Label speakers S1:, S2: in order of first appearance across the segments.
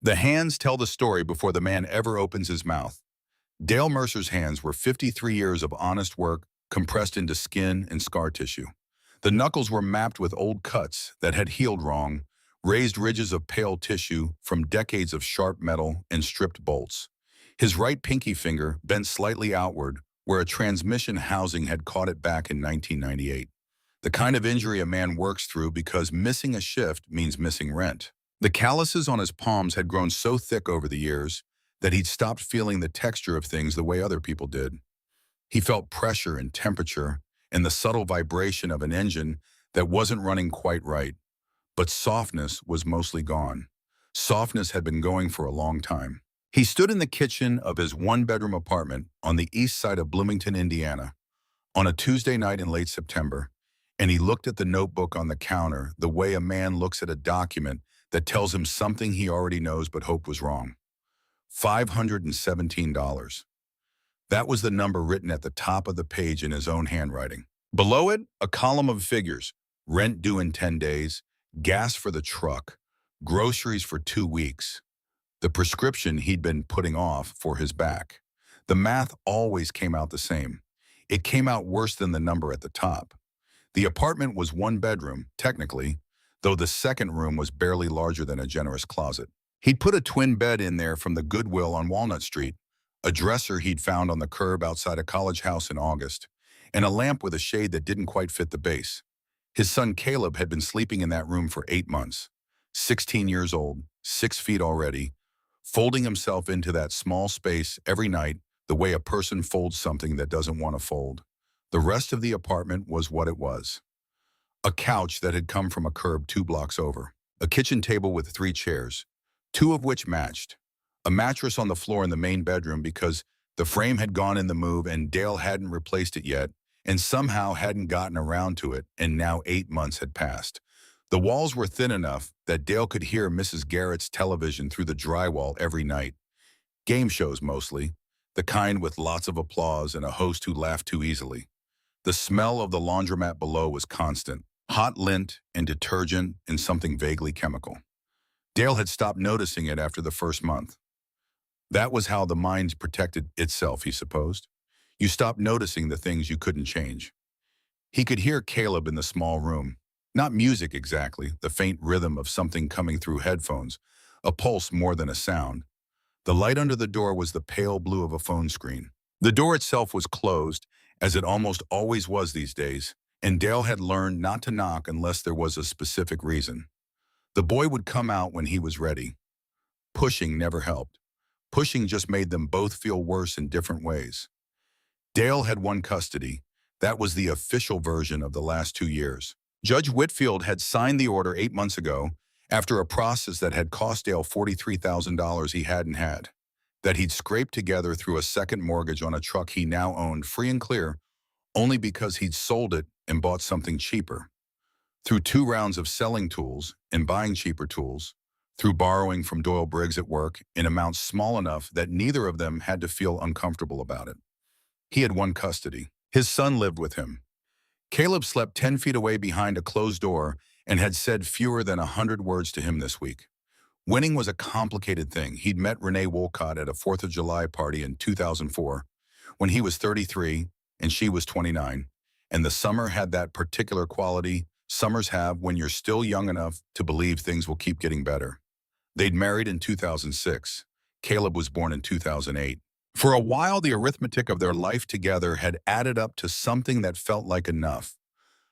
S1: The hands tell the story before the man ever opens his mouth. Dale Mercer's hands were 53 years of honest work compressed into skin and scar tissue. The knuckles were mapped with old cuts that had healed wrong, raised ridges of pale tissue from decades of sharp metal and stripped bolts. His right pinky finger bent slightly outward where a transmission housing had caught it back in 1998. The kind of injury a man works through because missing a shift means missing rent. The calluses on his palms had grown so thick over the years that he'd stopped feeling the texture of things the way other people did. He felt pressure and temperature and the subtle vibration of an engine that wasn't running quite right. But softness was mostly gone. Softness had been going for a long time. He stood in the kitchen of his one-bedroom apartment on the east side of Bloomington, Indiana, on a Tuesday night in late September, and he looked at the notebook on the counter the way a man looks at a document that tells him something he already knows but hoped was wrong. $517. That was the number written at the top of the page in his own handwriting. Below it, a column of figures: rent due in 10 days, gas for the truck, groceries for 2 weeks, the prescription he'd been putting off for his back. The math always came out the same. It came out worse than the number at the top. The apartment was one bedroom, technically, though the second room was barely larger than a generous closet. He'd put a twin bed in there from the Goodwill on Walnut Street, a dresser he'd found on the curb outside a college house in August, and a lamp with a shade that didn't quite fit the base. His son Caleb had been sleeping in that room for 8 months, 16 years old, 6 feet already, folding himself into that small space every night the way a person folds something that doesn't want to fold. The rest of the apartment was what it was. A couch that had come from a curb 2 blocks over, a kitchen table with 3 chairs, 2 of which matched, a mattress on the floor in the main bedroom because the frame had gone in the move and Dale hadn't replaced it yet and somehow hadn't gotten around to it, and now 8 months had passed. The walls were thin enough that Dale could hear Mrs. Garrett's television through the drywall every night. Game shows mostly, the kind with lots of applause and a host who laughed too easily. The smell of the laundromat below was constant, hot lint and detergent and something vaguely chemical. Dale had stopped noticing it after the first month. That was how the mind protected itself, he supposed. You stopped noticing the things you couldn't change. He could hear Caleb in the small room. Not music exactly, the faint rhythm of something coming through headphones, a pulse more than a sound. The light under the door was the pale blue of a phone screen. The door itself was closed, as it almost always was these days, and Dale had learned not to knock unless there was a specific reason. The boy would come out when he was ready. Pushing never helped. Pushing just made them both feel worse in different ways. Dale had won custody. That was the official version of the last 2 years. Judge Whitfield had signed the order 8 months ago after a process that had cost Dale $43,000 he hadn't had, that he'd scraped together through a second mortgage on a truck he now owned free and clear only because he'd sold it and bought something cheaper. Through 2 rounds of selling tools and buying cheaper tools, through borrowing from Doyle Briggs at work in amounts small enough that neither of them had to feel uncomfortable about it. He had won custody. His son lived with him. Caleb slept 10 feet away behind a closed door and had said fewer than 100 words to him this week. Winning was a complicated thing. He'd met Renee Wolcott at a 4th of July party in 2004 when he was 33 and she was 29, and the summer had that particular quality summers have when you're still young enough to believe things will keep getting better. They'd married in 2006. Caleb was born in 2008. For a while, the arithmetic of their life together had added up to something that felt like enough.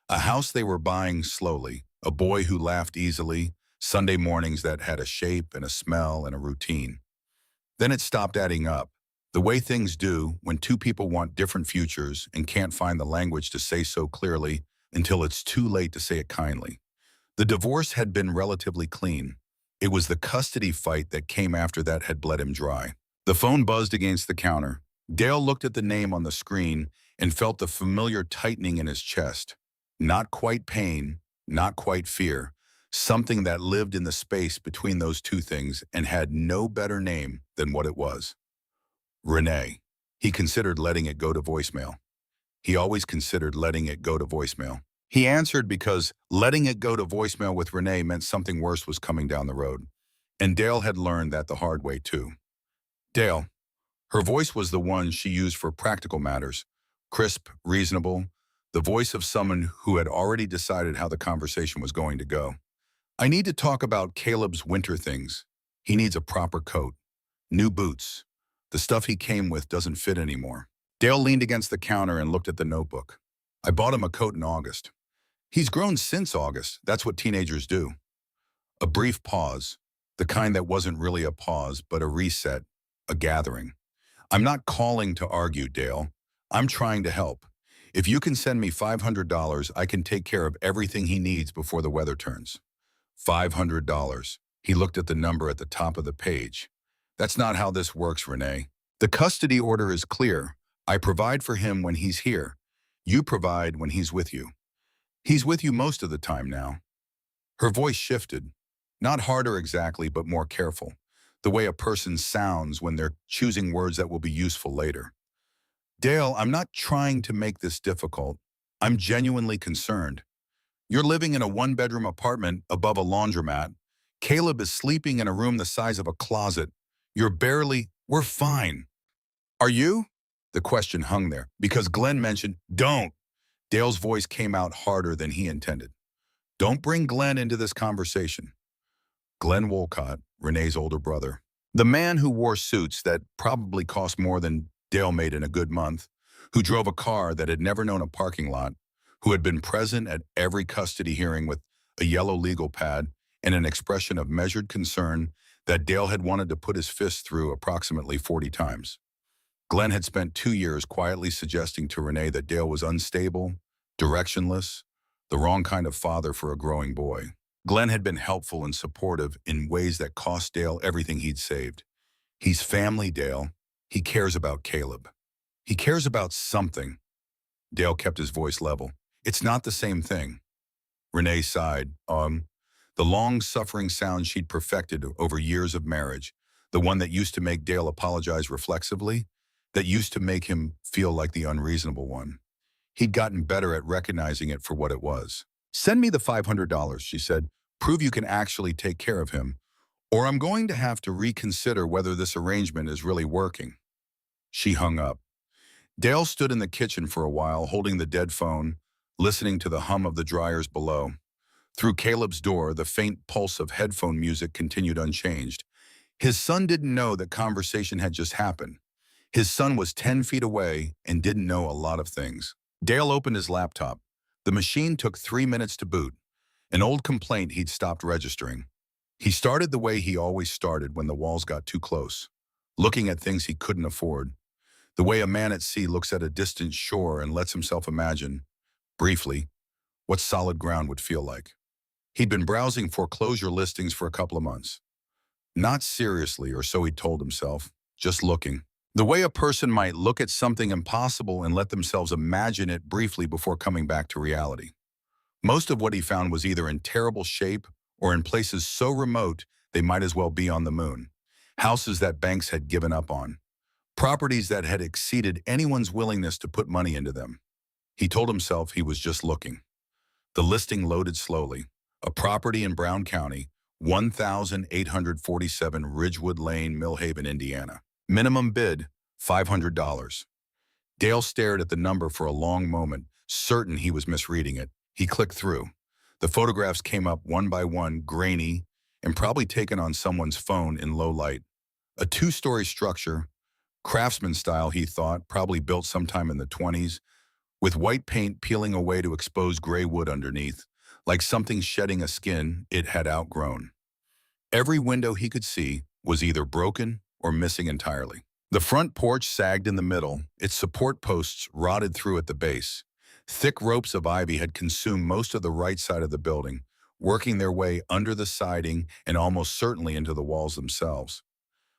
S1: A house they were buying slowly, a boy who laughed easily, Sunday mornings that had a shape and a smell and a routine. Then it stopped adding up, the way things do when 2 people want different futures and can't find the language to say so clearly until it's too late to say it kindly. The divorce had been relatively clean. It was the custody fight that came after that had bled him dry. The phone buzzed against the counter. Dale looked at the name on the screen and felt the familiar tightening in his chest. Not quite pain, not quite fear, something that lived in the space between those 2 things and had no better name than what it was. Renee. He considered letting it go to voicemail. He always considered letting it go to voicemail. He answered because letting it go to voicemail with Renee meant something worse was coming down the road. And Dale had learned that the hard way too. Dale, her voice was the one she used for practical matters, crisp, reasonable, the voice of someone who had already decided how the conversation was going to go. I need to talk about Caleb's winter things. He needs a proper coat, new boots. The stuff he came with doesn't fit anymore. Dale leaned against the counter and looked at the notebook. I bought him a coat in August. He's grown since August. That's what teenagers do. A brief pause, the kind that wasn't really a pause, but a reset, a gathering. I'm not calling to argue, Dale. I'm trying to help. If you can send me $500, I can take care of everything he needs before the weather turns. $500. He looked at the number at the top of the page. That's not how this works, Renee. The custody order is clear. I provide for him when he's here. You provide when he's with you. He's with you most of the time now. Her voice shifted. Not harder exactly, but more careful. The way a person sounds when they're choosing words that will be useful later. Dale, I'm not trying to make this difficult. I'm genuinely concerned. You're living in a one-bedroom apartment above a laundromat. Caleb is sleeping in a room the size of a closet. We're fine. Are you? The question hung there, because Glenn mentioned, don't. Dale's voice came out harder than he intended. Don't bring Glenn into this conversation. Glenn Wolcott, Renee's older brother. The man who wore suits that probably cost more than Dale made in a good month, who drove a car that had never known a parking lot, who had been present at every custody hearing with a yellow legal pad and an expression of measured concern that Dale had wanted to put his fist through approximately 40 times. Glenn had spent 2 years quietly suggesting to Renee that Dale was unstable, directionless, the wrong kind of father for a growing boy. Glenn had been helpful and supportive in ways that cost Dale everything he'd saved. He's family, Dale. He cares about Caleb. He cares about something. Dale kept his voice level. It's not the same thing. Renee sighed. The long-suffering sound she'd perfected over years of marriage, the one that used to make Dale apologize reflexively, that used to make him feel like the unreasonable one. He'd gotten better at recognizing it for what it was. Send me the $500, she said. Prove you can actually take care of him, or I'm going to have to reconsider whether this arrangement is really working. She hung up. Dale stood in the kitchen for a while, holding the dead phone, listening to the hum of the dryers below. Through Caleb's door, the faint pulse of headphone music continued unchanged. His son didn't know that conversation had just happened. His son was 10 feet away and didn't know a lot of things. Dale opened his laptop. The machine took 3 minutes to boot, an old complaint he'd stopped registering. He started the way he always started when the walls got too close, looking at things he couldn't afford. The way a man at sea looks at a distant shore and lets himself imagine, briefly, what solid ground would feel like. He'd been browsing foreclosure listings for a couple of months. Not seriously, or so he'd told himself, just looking. The way a person might look at something impossible and let themselves imagine it briefly before coming back to reality. Most of what he found was either in terrible shape or in places so remote they might as well be on the moon. Houses that banks had given up on. Properties that had exceeded anyone's willingness to put money into them. He told himself he was just looking. The listing loaded slowly. A property in Brown County, 1,847 Ridgewood Lane, Millhaven, Indiana. Minimum bid, $500. Dale stared at the number for a long moment, certain he was misreading it. He clicked through. The photographs came up one by one, grainy, and probably taken on someone's phone in low light. A 2-story structure, craftsman style, he thought, probably built sometime in the 20s, with white paint peeling away to expose gray wood underneath, like something shedding a skin it had outgrown. Every window he could see was either broken or missing entirely. The front porch sagged in the middle, its support posts rotted through at the base. Thick ropes of ivy had consumed most of the right side of the building, working their way under the siding and almost certainly into the walls themselves.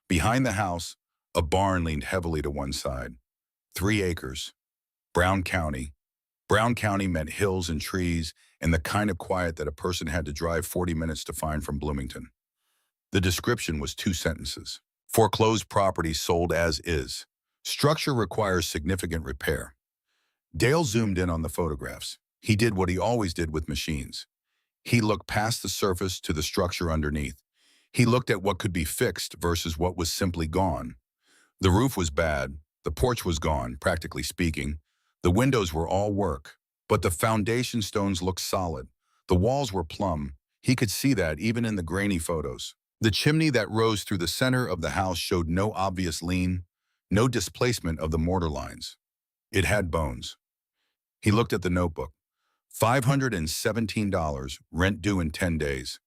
S1: Behind the house, a barn leaned heavily to one side. 3 acres. Brown County. Brown County meant hills and trees and the kind of quiet that a person had to drive 40 minutes to find from Bloomington. The description was 2 sentences. Foreclosed property sold as is. Structure requires significant repair. Dale zoomed in on the photographs. He did what he always did with machines. He looked past the surface to the structure underneath. He looked at what could be fixed versus what was simply gone. The roof was bad, the porch was gone, practically speaking. The windows were all work, but the foundation stones looked solid. The walls were plumb. He could see that even in the grainy photos. The chimney that rose through the center of the house showed no obvious lean, no displacement of the mortar lines. It had bones. He looked at the notebook. $517, rent due in 10 days.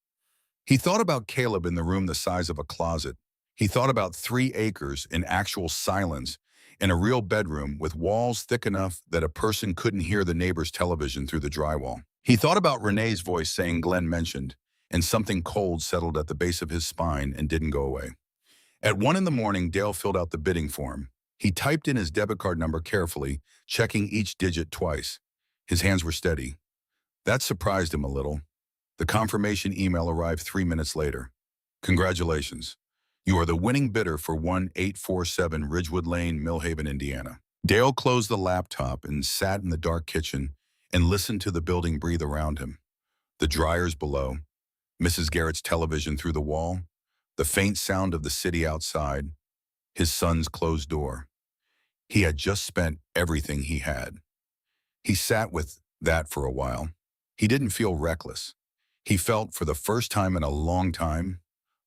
S1: He thought about Caleb in the room the size of a closet. He thought about 3 acres in actual silence in a real bedroom with walls thick enough that a person couldn't hear the neighbor's television through the drywall. He thought about Renee's voice saying Glenn mentioned, and something cold settled at the base of his spine and didn't go away. At 1 in the morning, Dale filled out the bidding form. He typed in his debit card number carefully, checking each digit twice. His hands were steady. That surprised him a little. The confirmation email arrived 3 minutes later. Congratulations. You are the winning bidder for 1847 Ridgewood Lane, Millhaven, Indiana. Dale closed the laptop and sat in the dark kitchen and listened to the building breathe around him. The dryers below, Mrs. Garrett's television through the wall, the faint sound of the city outside, his son's closed door. He had just spent everything he had. He sat with that for a while. He didn't feel reckless. He felt, for the first time in a long time,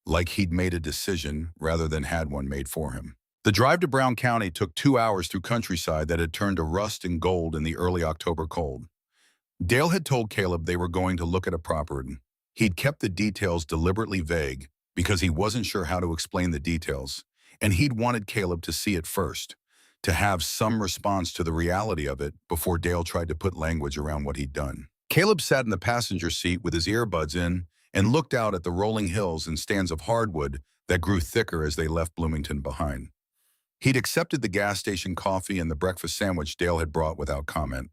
S1: like he'd made a decision rather than had one made for him. The drive to Brown County took 2 hours through countryside that had turned to rust and gold in the early October cold. Dale had told Caleb they were going to look at a property. He'd kept the details deliberately vague because he wasn't sure how to explain the details, and he'd wanted Caleb to see it first, to have some response to the reality of it before Dale tried to put language around what he'd done. Caleb sat in the passenger seat with his earbuds in and looked out at the rolling hills and stands of hardwood that grew thicker as they left Bloomington behind. He'd accepted the gas station coffee and the breakfast sandwich Dale had brought without comment.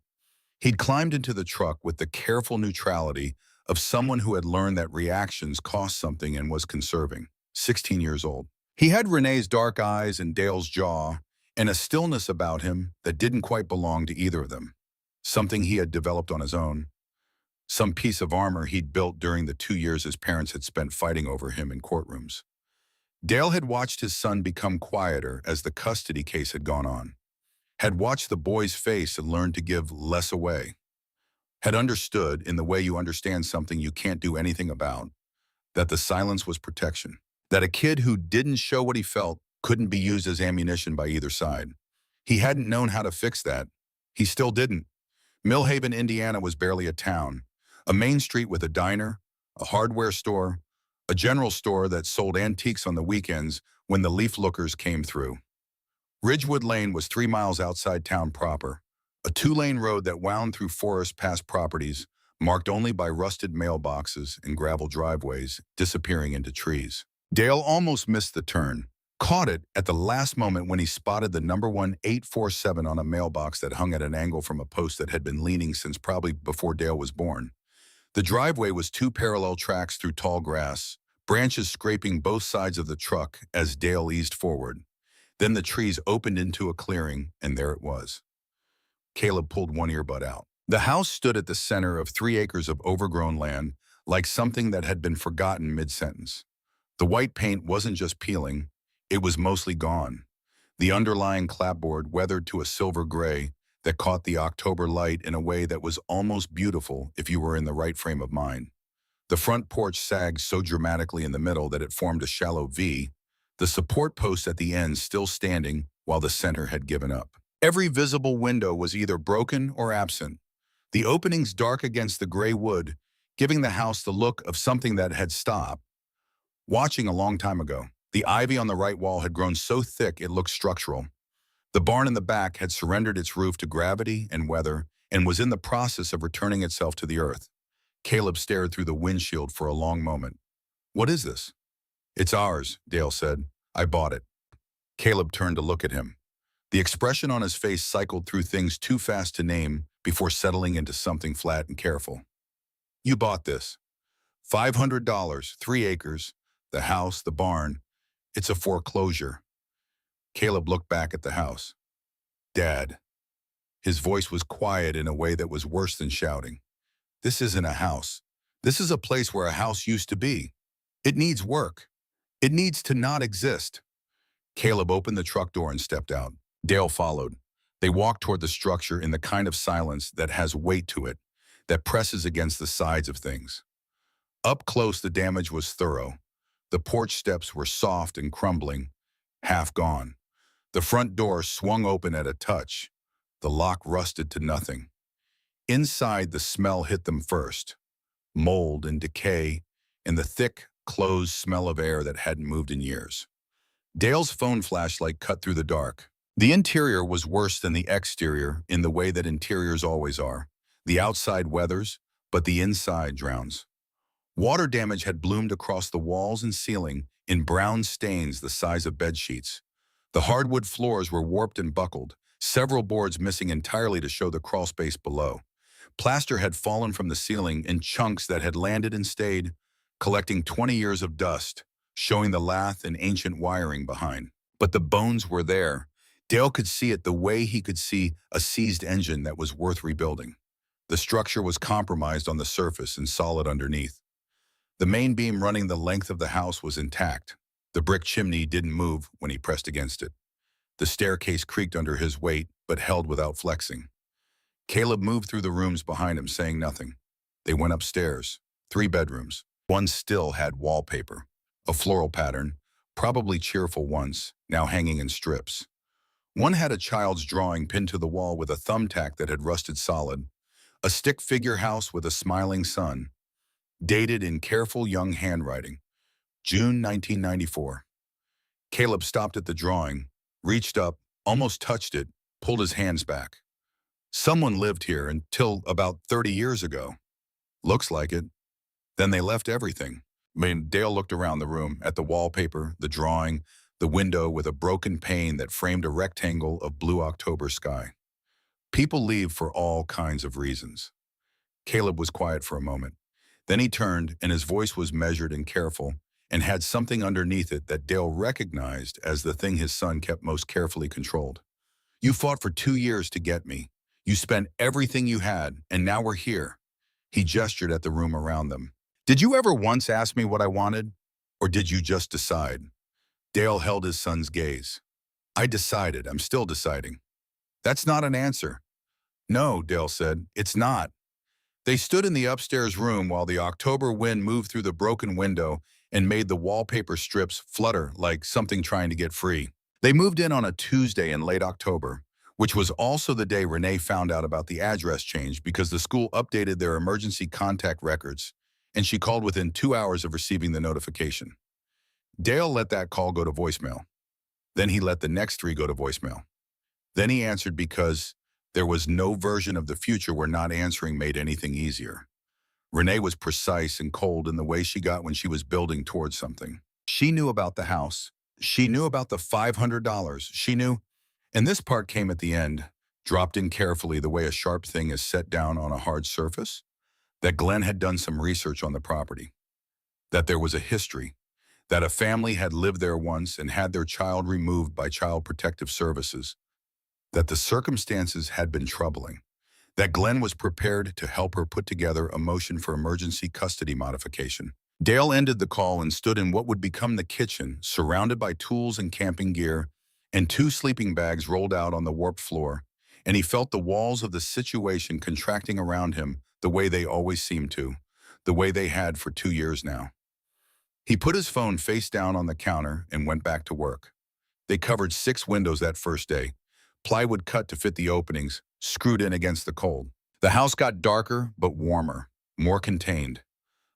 S1: He'd climbed into the truck with the careful neutrality of someone who had learned that reactions cost something and was conserving. 16 years old. He had Renee's dark eyes and Dale's jaw, and a stillness about him that didn't quite belong to either of them. Something he had developed on his own. Some piece of armor he'd built during the 2 years his parents had spent fighting over him in courtrooms. Dale had watched his son become quieter as the custody case had gone on, had watched the boy's face and learned to give less away, had understood, in the way you understand something you can't do anything about, that the silence was protection, that a kid who didn't show what he felt couldn't be used as ammunition by either side. He hadn't known how to fix that. He still didn't. Millhaven, Indiana was barely a town. A main street with a diner, a hardware store, a general store that sold antiques on the weekends when the leaf lookers came through. Ridgewood Lane was 3 miles outside town proper, a 2-lane road that wound through forest past properties, marked only by rusted mailboxes and gravel driveways disappearing into trees. Dale almost missed the turn, caught it at the last moment when he spotted the number 1847 on a mailbox that hung at an angle from a post that had been leaning since probably before Dale was born. The driveway was 2 parallel tracks through tall grass, branches scraping both sides of the truck as Dale eased forward. Then the trees opened into a clearing, and there it was. Caleb pulled one earbud out. The house stood at the center of 3 acres of overgrown land, like something that had been forgotten mid-sentence. The white paint wasn't just peeling, it was mostly gone. The underlying clapboard weathered to a silver gray that caught the October light in a way that was almost beautiful if you were in the right frame of mind. The front porch sagged so dramatically in the middle that it formed a shallow V, the support post at the end still standing while the center had given up. Every visible window was either broken or absent, the openings dark against the gray wood, giving the house the look of something that had stopped watching a long time ago. The ivy on the right wall had grown so thick it looked structural. The barn in the back had surrendered its roof to gravity and weather and was in the process of returning itself to the earth. Caleb stared through the windshield for a long moment. "What is this?" "It's ours," Dale said. "I bought it." Caleb turned to look at him. The expression on his face cycled through things too fast to name before settling into something flat and careful. "You bought this. $500, 3 acres, the house, the barn. It's a foreclosure." Caleb looked back at the house. "Dad." His voice was quiet in a way that was worse than shouting. "This isn't a house. This is a place where a house used to be. It needs work. It needs to not exist. Caleb opened the truck door and stepped out. Dale followed. They walked toward the structure in the kind of silence that has weight to it, that presses against the sides of things. Up close, the damage was thorough. The porch steps were soft and crumbling, half gone. The front door swung open at a touch. The lock rusted to nothing. Inside, the smell hit them first. Mold and decay, and the thick, closed smell of air that hadn't moved in years. Dale's phone flashlight cut through the dark. The interior was worse than the exterior in the way that interiors always are. The outside weathers, but the inside drowns. Water damage had bloomed across the walls and ceiling in brown stains the size of bedsheets. The hardwood floors were warped and buckled, several boards missing entirely to show the crawl space below. Plaster had fallen from the ceiling in chunks that had landed and stayed, collecting 20 years of dust, showing the lath and ancient wiring behind. But the bones were there. Dale could see it the way he could see a seized engine that was worth rebuilding. The structure was compromised on the surface and solid underneath. The main beam running the length of the house was intact. The brick chimney didn't move when he pressed against it. The staircase creaked under his weight, but held without flexing. Caleb moved through the rooms behind him, saying nothing. They went upstairs, 3 bedrooms. One still had wallpaper, a floral pattern, probably cheerful once, now hanging in strips. One had a child's drawing pinned to the wall with a thumbtack that had rusted solid, a stick figure house with a smiling sun, dated in careful young handwriting, June 1994. Caleb stopped at the drawing, reached up, almost touched it, pulled his hands back. Someone lived here until about 30 years ago. Looks like it. Then they left everything. Dale looked around the room, at the wallpaper, the drawing, the window with a broken pane that framed a rectangle of blue October sky. People leave for all kinds of reasons. Caleb was quiet for a moment. Then he turned, and his voice was measured and careful, and had something underneath it that Dale recognized as the thing his son kept most carefully controlled. You fought for 2 years to get me. You spent everything you had, and now we're here. He gestured at the room around them. Did you ever once ask me what I wanted? Or did you just decide? Dale held his son's gaze. I decided. I'm still deciding. That's not an answer. No, Dale said. It's not. They stood in the upstairs room while the October wind moved through the broken window and made the wallpaper strips flutter like something trying to get free. They moved in on a Tuesday in late October, which was also the day Renee found out about the address change because the school updated their emergency contact records, and she called within 2 hours of receiving the notification. Dale let that call go to voicemail. Then he let the next 3 go to voicemail. Then he answered because there was no version of the future where not answering made anything easier. Renee was precise and cold in the way she got when she was building towards something. She knew about the house. She knew about the $500. She knew, and this part came at the end, dropped in carefully the way a sharp thing is set down on a hard surface, that Glenn had done some research on the property, that there was a history, that a family had lived there once and had their child removed by Child Protective Services, that the circumstances had been troubling, that Glenn was prepared to help her put together a motion for emergency custody modification. Dale ended the call and stood in what would become the kitchen, surrounded by tools and camping gear, and 2 sleeping bags rolled out on the warped floor, and he felt the walls of the situation contracting around him the way they always seemed to, the way they had for 2 years now. He put his phone face down on the counter and went back to work. They covered 6 windows that first day, plywood cut to fit the openings, screwed in against the cold. The house got darker but warmer, more contained.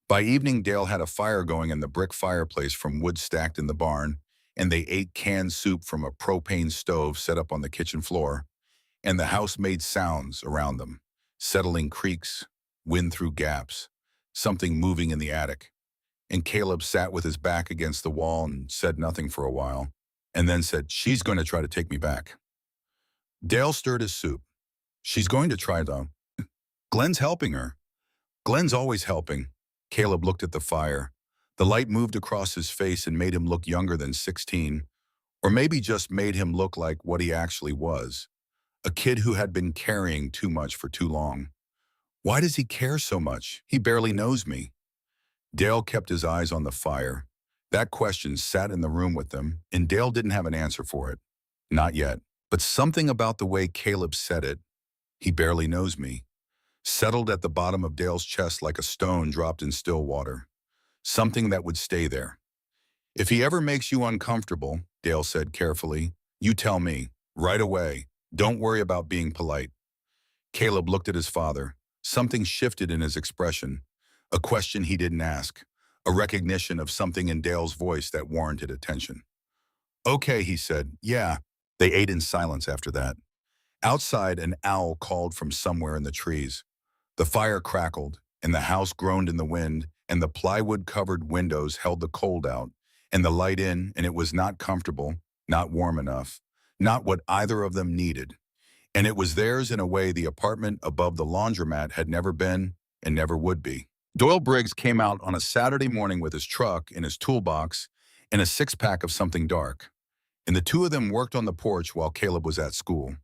S1: By evening, Dale had a fire going in the brick fireplace from wood stacked in the barn, and they ate canned soup from a propane stove set up on the kitchen floor, and the house made sounds around them, settling creaks, wind through gaps, something moving in the attic. And Caleb sat with his back against the wall and said nothing for a while, and then said, "She's going to try to take me back." Dale stirred his soup. "She's going to try, though. Glenn's helping her." "Glenn's always helping." Caleb looked at the fire. The light moved across his face and made him look younger than 16, or maybe just made him look like what he actually was, a kid who had been carrying too much for too long. Why does he care so much? He barely knows me. Dale kept his eyes on the fire. That question sat in the room with them, and Dale didn't have an answer for it. Not yet. But something about the way Caleb said it, "He barely knows me," settled at the bottom of Dale's chest like a stone dropped in still water. Something that would stay there. "If he ever makes you uncomfortable," Dale said carefully, "you tell me, right away. Don't worry about being polite." Caleb looked at his father. Something shifted in his expression. A question he didn't ask. A recognition of something in Dale's voice that warranted attention. "Okay," he said. "Yeah." They ate in silence after that. Outside, an owl called from somewhere in the trees. The fire crackled, and the house groaned in the wind, and the plywood-covered windows held the cold out, and the light in, and it was not comfortable, not warm enough, not what either of them needed. And it was theirs in a way the apartment above the laundromat had never been and never would be. Doyle Briggs came out on a Saturday morning with his truck and his toolbox and a six-pack of something dark, and the two of them worked on the porch while Caleb was at school.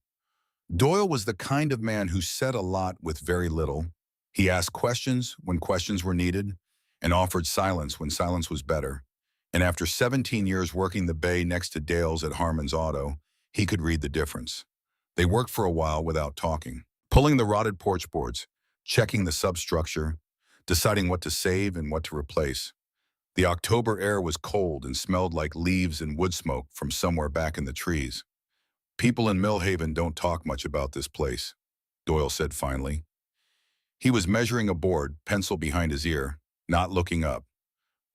S1: Doyle was the kind of man who said a lot with very little. He asked questions when questions were needed and offered silence when silence was better. And after 17 years working the bay next to Dale's at Harmon's Auto, he could read the difference. They worked for a while without talking, pulling the rotted porch boards, checking the substructure, deciding what to save and what to replace. The October air was cold and smelled like leaves and wood smoke from somewhere back in the trees. "People in Millhaven don't talk much about this place," Doyle said finally. He was measuring a board, pencil behind his ear, not looking up.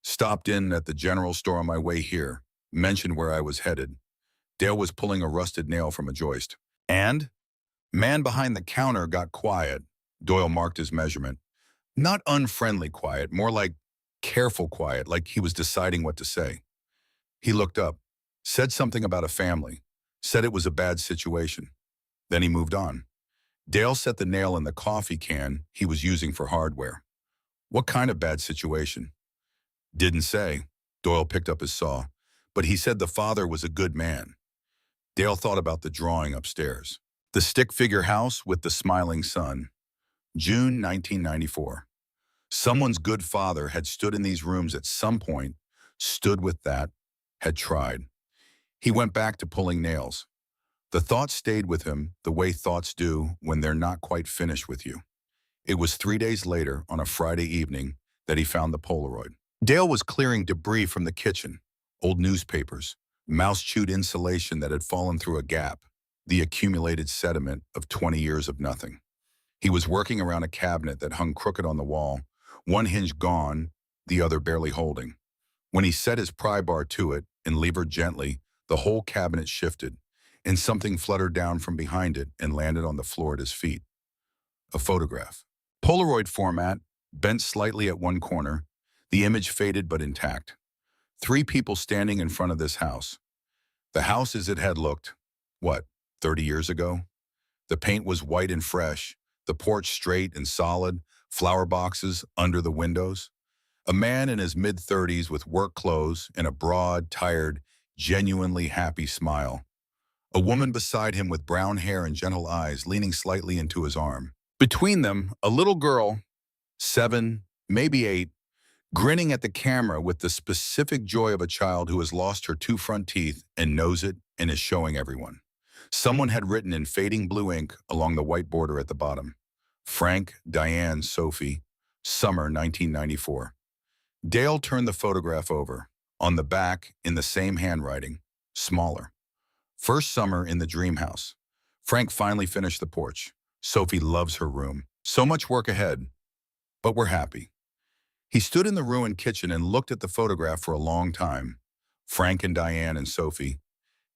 S1: "Stopped in at the general store on my way here, mentioned where I was headed." Dale was pulling a rusted nail from a joist. "And?" Man behind the counter got quiet. Doyle marked his measurement. Not unfriendly quiet, more like careful quiet, like he was deciding what to say. He looked up, said something about a family, said it was a bad situation. Then he moved on. Dale set the nail in the coffee can he was using for hardware. "What kind of bad situation?" "Didn't say." Doyle picked up his saw. "But he said the father was a good man." Dale thought about the drawing upstairs. The stick-figure house with the smiling sun. June 1994. Someone's good father had stood in these rooms at some point, stood with that, had tried. He went back to pulling nails. The thought stayed with him the way thoughts do when they're not quite finished with you. It was 3 days later, on a Friday evening, that he found the Polaroid. Dale was clearing debris from the kitchen, old newspapers, mouse-chewed insulation that had fallen through a gap, the accumulated sediment of 20 years of nothing. He was working around a cabinet that hung crooked on the wall, one hinge gone, the other barely holding. When he set his pry bar to it and levered gently, the whole cabinet shifted, and something fluttered down from behind it and landed on the floor at his feet. A photograph. Polaroid format, bent slightly at one corner, the image faded but intact. 3 people standing in front of this house. The house as it had looked, 30 years ago? The paint was white and fresh, the porch straight and solid, flower boxes under the windows. A man in his mid-30s with work clothes and a broad, tired, genuinely happy smile. A woman beside him with brown hair and gentle eyes leaning slightly into his arm. Between them, a little girl, 7, maybe 8, grinning at the camera with the specific joy of a child who has lost her 2 front teeth and knows it and is showing everyone. Someone had written in fading blue ink along the white border at the bottom, "Frank, Diane, Sophie, summer 1994. Dale turned the photograph over. On the back, in the same handwriting, smaller. "First summer in the dream house. Frank finally finished the porch. Sophie loves her room. So much work ahead. But we're happy." He stood in the ruined kitchen and looked at the photograph for a long time. Frank and Diane and Sophie.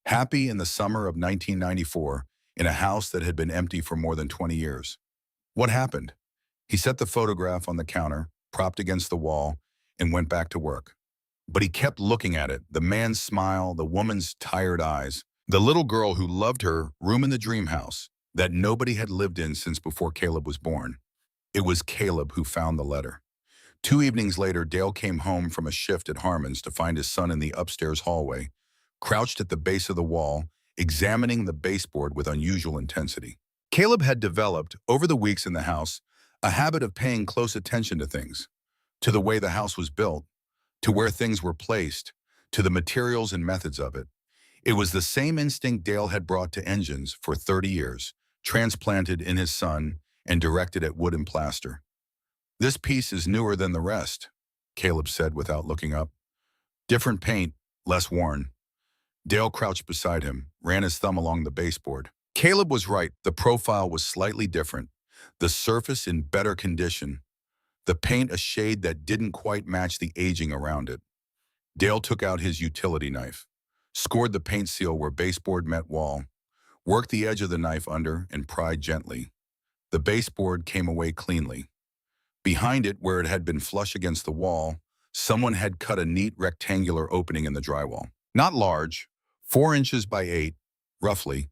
S1: Happy in the summer of 1994, in a house that had been empty for more than 20 years. What happened? He set the photograph on the counter, propped against the wall, and went back to work. But he kept looking at it, the man's smile, the woman's tired eyes, the little girl who loved her room in the dream house that nobody had lived in since before Caleb was born. It was Caleb who found the letter. 2 evenings later, Dale came home from a shift at Harmon's to find his son in the upstairs hallway, crouched at the base of the wall, examining the baseboard with unusual intensity. Caleb had developed, over the weeks in the house, a habit of paying close attention to things, to the way the house was built, to where things were placed, to the materials and methods of it. It was the same instinct Dale had brought to engines for 30 years, transplanted in his son and directed at wood and plaster. "This piece is newer than the rest," Caleb said without looking up. "Different paint, less worn." Dale crouched beside him, ran his thumb along the baseboard. Caleb was right. The profile was slightly different. The surface in better condition. The paint a shade that didn't quite match the aging around it. Dale took out his utility knife, scored the paint seal where baseboard met wall, worked the edge of the knife under and pried gently. The baseboard came away cleanly. Behind it, where it had been flush against the wall, someone had cut a neat rectangular opening in the drywall. Not large, 4 inches by 8, roughly,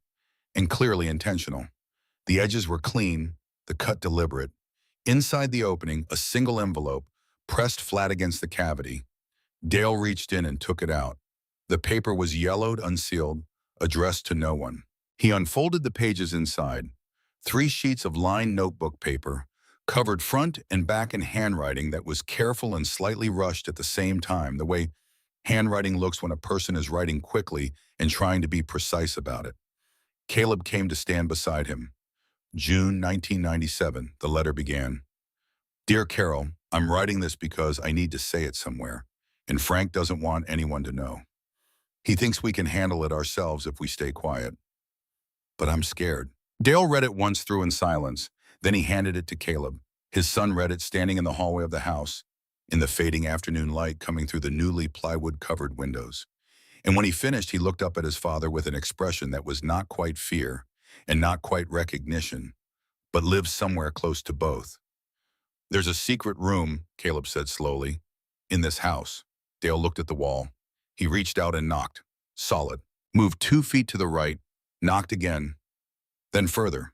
S1: and clearly intentional. The edges were clean, the cut deliberate. Inside the opening, a single envelope, pressed flat against the cavity. Dale reached in and took it out. The paper was yellowed, unsealed, addressed to no one. He unfolded the pages inside. 3 sheets of lined notebook paper, covered front and back in handwriting that was careful and slightly rushed at the same time, the way handwriting looks when a person is writing quickly and trying to be precise about it. Caleb came to stand beside him. June 1997, the letter began. "Dear Carol, I'm writing this because I need to say it somewhere, and Frank doesn't want anyone to know. He thinks we can handle it ourselves if we stay quiet. But I'm scared." Dale read it once through in silence, then he handed it to Caleb. His son read it standing in the hallway of the house, in the fading afternoon light coming through the newly plywood-covered windows. And when he finished, he looked up at his father with an expression that was not quite fear and not quite recognition, but lived somewhere close to both. "There's a secret room," Caleb said slowly, "in this house." Dale looked at the wall. He reached out and knocked. Solid. Moved 2 feet to the right, knocked again, then further.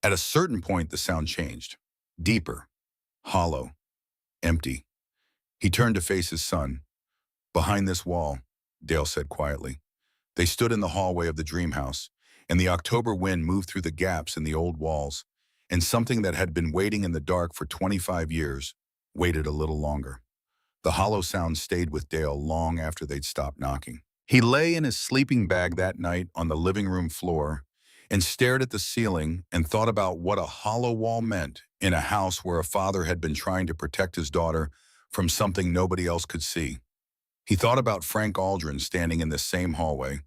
S1: At a certain point, the sound changed. Deeper, hollow, empty. He turned to face his son. "Behind this wall," Dale said quietly. They stood in the hallway of the dream house, and the October wind moved through the gaps in the old walls, and something that had been waiting in the dark for 25 years waited a little longer. The hollow sound stayed with Dale long after they'd stopped knocking. He lay in his sleeping bag that night on the living room floor and stared at the ceiling and thought about what a hollow wall meant in a house where a father had been trying to protect his daughter from something nobody else could see. He thought about Frank Aldrin standing in the same hallway,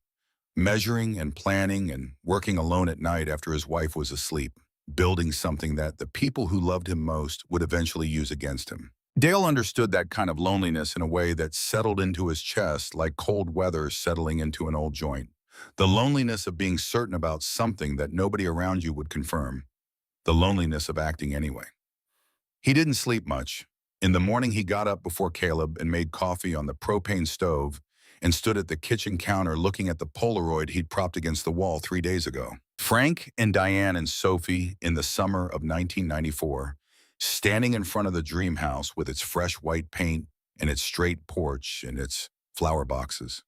S1: measuring and planning and working alone at night after his wife was asleep, building something that the people who loved him most would eventually use against him. Dale understood that kind of loneliness in a way that settled into his chest like cold weather settling into an old joint. The loneliness of being certain about something that nobody around you would confirm. The loneliness of acting anyway. He didn't sleep much. In the morning, he got up before Caleb and made coffee on the propane stove and stood at the kitchen counter looking at the Polaroid he'd propped against the wall 3 days ago. Frank and Diane and Sophie in the summer of 1994, standing in front of the dream house with its fresh white paint and its straight porch and its flower boxes.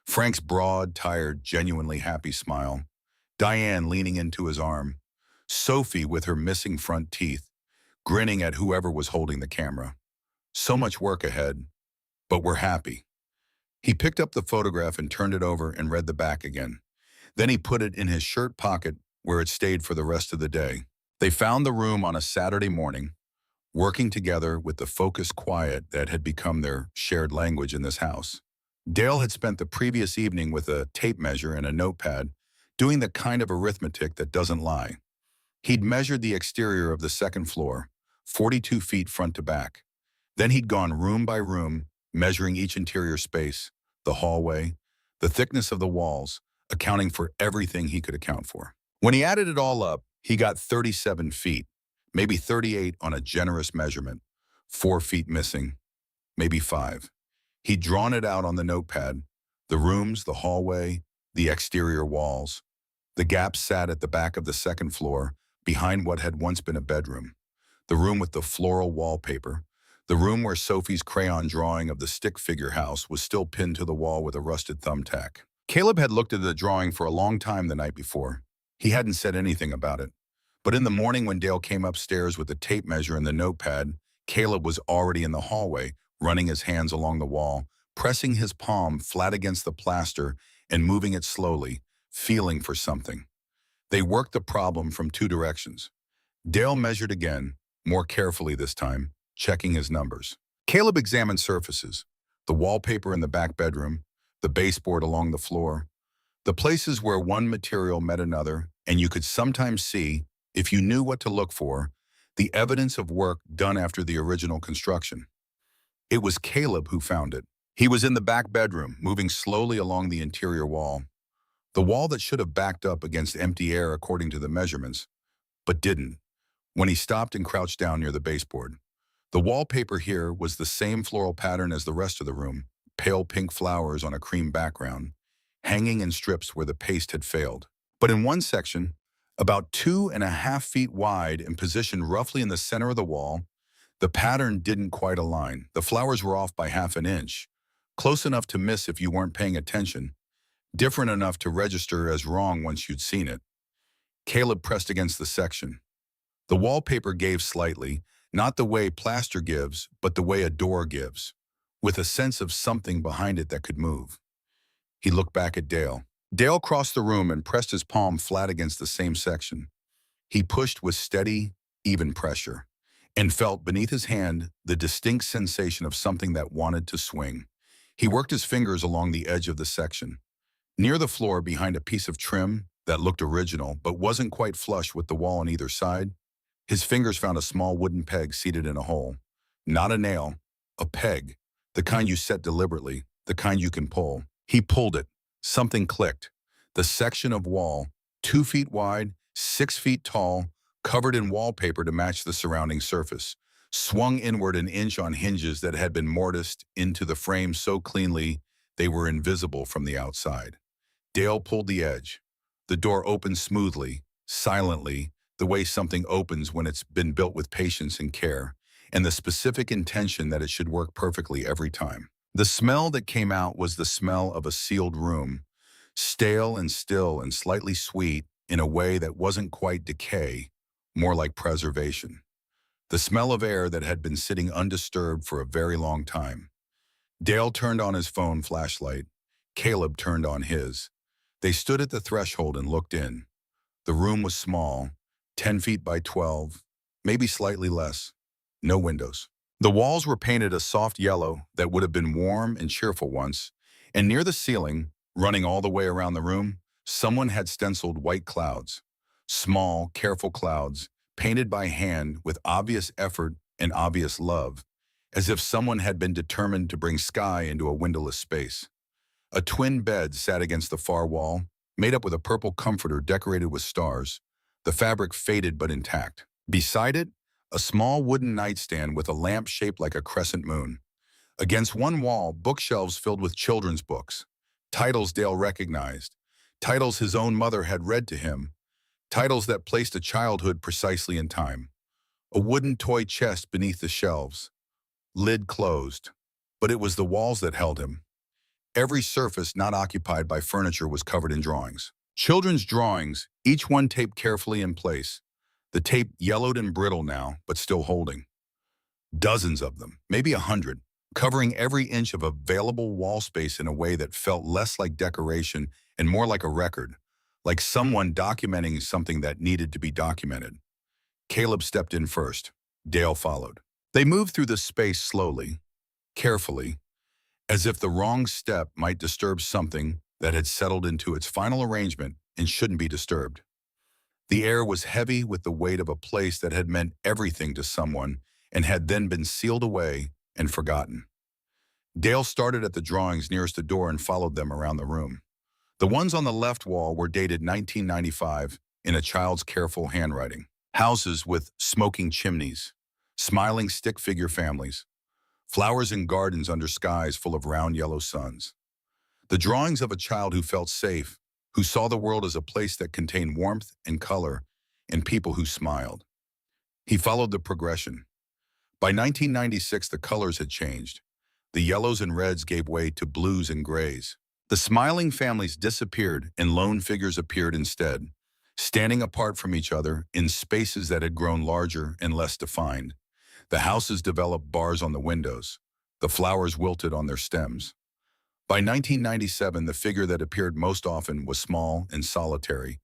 S1: Frank's broad, tired, genuinely happy smile. Diane leaning into his arm. Sophie with her missing front teeth, grinning at whoever was holding the camera. So much work ahead, but we're happy. He picked up the photograph and turned it over and read the back again. Then he put it in his shirt pocket where it stayed for the rest of the day. They found the room on a Saturday morning, working together with the focused quiet that had become their shared language in this house. Dale had spent the previous evening with a tape measure and a notepad, doing the kind of arithmetic that doesn't lie. He'd measured the exterior of the second floor, 42 feet front to back. Then he'd gone room by room, measuring each interior space, the hallway, the thickness of the walls, accounting for everything he could account for. When he added it all up, he got 37 feet, maybe 38 on a generous measurement, 4 feet missing, maybe 5. He'd drawn it out on the notepad, the rooms, the hallway, the exterior walls. The gaps sat at the back of the second floor, behind what had once been a bedroom. The room with the floral wallpaper, the room where Sophie's crayon drawing of the stick figure house was still pinned to the wall with a rusted thumbtack. Caleb had looked at the drawing for a long time the night before. He hadn't said anything about it. But in the morning when Dale came upstairs with the tape measure and the notepad, Caleb was already in the hallway, running his hands along the wall, pressing his palm flat against the plaster and moving it slowly, feeling for something. They worked the problem from two directions. Dale measured again, more carefully this time, checking his numbers. Caleb examined surfaces, the wallpaper in the back bedroom, the baseboard along the floor, the places where one material met another, and you could sometimes see, if you knew what to look for, the evidence of work done after the original construction. It was Caleb who found it. He was in the back bedroom, moving slowly along the interior wall, the wall that should have backed up against empty air according to the measurements, but didn't, when he stopped and crouched down near the baseboard. The wallpaper here was the same floral pattern as the rest of the room, pale pink flowers on a cream background, hanging in strips where the paste had failed. But in one section, about 2.5 feet wide and positioned roughly in the center of the wall, the pattern didn't quite align. The flowers were off by 1/2 inch, close enough to miss if you weren't paying attention, different enough to register as wrong once you'd seen it. Caleb pressed against the section. The wallpaper gave slightly, not the way plaster gives, but the way a door gives, with a sense of something behind it that could move. He looked back at Dale. Dale crossed the room and pressed his palm flat against the same section. He pushed with steady, even pressure, and felt beneath his hand the distinct sensation of something that wanted to swing. He worked his fingers along the edge of the section. Near the floor, behind a piece of trim that looked original but wasn't quite flush with the wall on either side, his fingers found a small wooden peg seated in a hole. Not a nail, a peg, the kind you set deliberately, the kind you can pull. He pulled it. Something clicked. The section of wall, 2 feet wide, 6 feet tall, covered in wallpaper to match the surrounding surface, swung inward an inch on hinges that had been mortised into the frame so cleanly they were invisible from the outside. Dale pulled the edge. The door opened smoothly, silently, the way something opens when it's been built with patience and care, and the specific intention that it should work perfectly every time. The smell that came out was the smell of a sealed room, stale and still and slightly sweet in a way that wasn't quite decay, more like preservation. The smell of air that had been sitting undisturbed for a very long time. Dale turned on his phone flashlight. Caleb turned on his. They stood at the threshold and looked in. The room was small, 10 feet by 12, maybe slightly less. No windows. The walls were painted a soft yellow that would have been warm and cheerful once, and near the ceiling, running all the way around the room, someone had stenciled white clouds. Small, careful clouds, painted by hand with obvious effort and obvious love, as if someone had been determined to bring sky into a windowless space. A twin bed sat against the far wall, made up with a purple comforter decorated with stars, the fabric faded but intact. Beside it, a small wooden nightstand with a lamp shaped like a crescent moon. Against one wall, bookshelves filled with children's books, titles Dale recognized, titles his own mother had read to him, titles that placed a childhood precisely in time. A wooden toy chest beneath the shelves, lid closed, but it was the walls that held him. Every surface not occupied by furniture was covered in drawings. Children's drawings, each one taped carefully in place. The tape yellowed and brittle now, but still holding. Dozens of them, maybe 100, covering every inch of available wall space in a way that felt less like decoration and more like a record, like someone documenting something that needed to be documented. Caleb stepped in first. Dale followed. They moved through the space slowly, carefully, as if the wrong step might disturb something that had settled into its final arrangement and shouldn't be disturbed. The air was heavy with the weight of a place that had meant everything to someone and had then been sealed away and forgotten. Dale started at the drawings nearest the door and followed them around the room. The ones on the left wall were dated 1995 in a child's careful handwriting. Houses with smoking chimneys, smiling stick figure families, flowers and gardens under skies full of round yellow suns. The drawings of a child who felt safe, who saw the world as a place that contained warmth and color, and people who smiled. He followed the progression. By 1996, the colors had changed. The yellows and reds gave way to blues and grays. The smiling families disappeared and lone figures appeared instead, standing apart from each other in spaces that had grown larger and less defined. The houses developed bars on the windows, The flowers wilted on their stems. By 1997, the figure that appeared most often was small and solitary,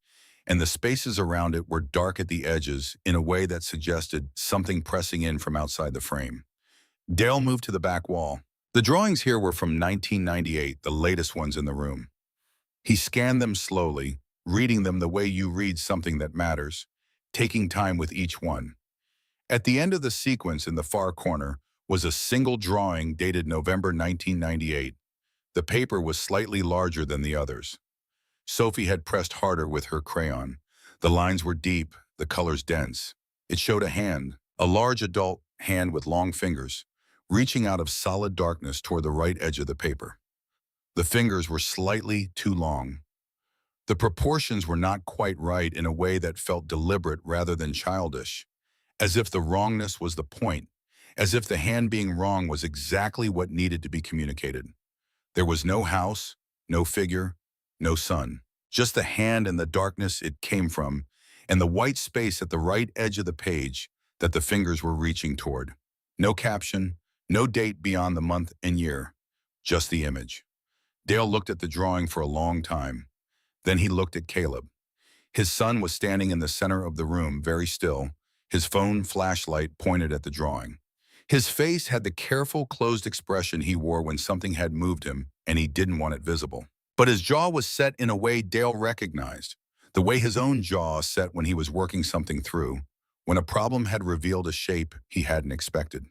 S1: and the spaces around it were dark at the edges in a way that suggested something pressing in from outside the frame. Dale moved to the back wall. The drawings here were from 1998, the latest ones in the room. He scanned them slowly, reading them the way you read something that matters, taking time with each one. At the end of the sequence in the far corner was a single drawing dated November 1998. The paper was slightly larger than the others. Sophie had pressed harder with her crayon. The lines were deep, the colors dense. It showed a hand, a large adult hand with long fingers, reaching out of solid darkness toward the right edge of the paper. The fingers were slightly too long. The proportions were not quite right in a way that felt deliberate rather than childish, as if the wrongness was the point, as if the hand being wrong was exactly what needed to be communicated. There was no house, no figure, no sun, just the hand and the darkness it came from, and the white space at the right edge of the page that the fingers were reaching toward. No caption, no date beyond the month and year, just the image. Dale looked at the drawing for a long time. Then he looked at Caleb. His son was standing in the center of the room, very still, his phone flashlight pointed at the drawing. His face had the careful, closed expression he wore when something had moved him and he didn't want it visible. But his jaw was set in a way Dale recognized, the way his own jaw set when he was working something through, when a problem had revealed a shape he hadn't expected.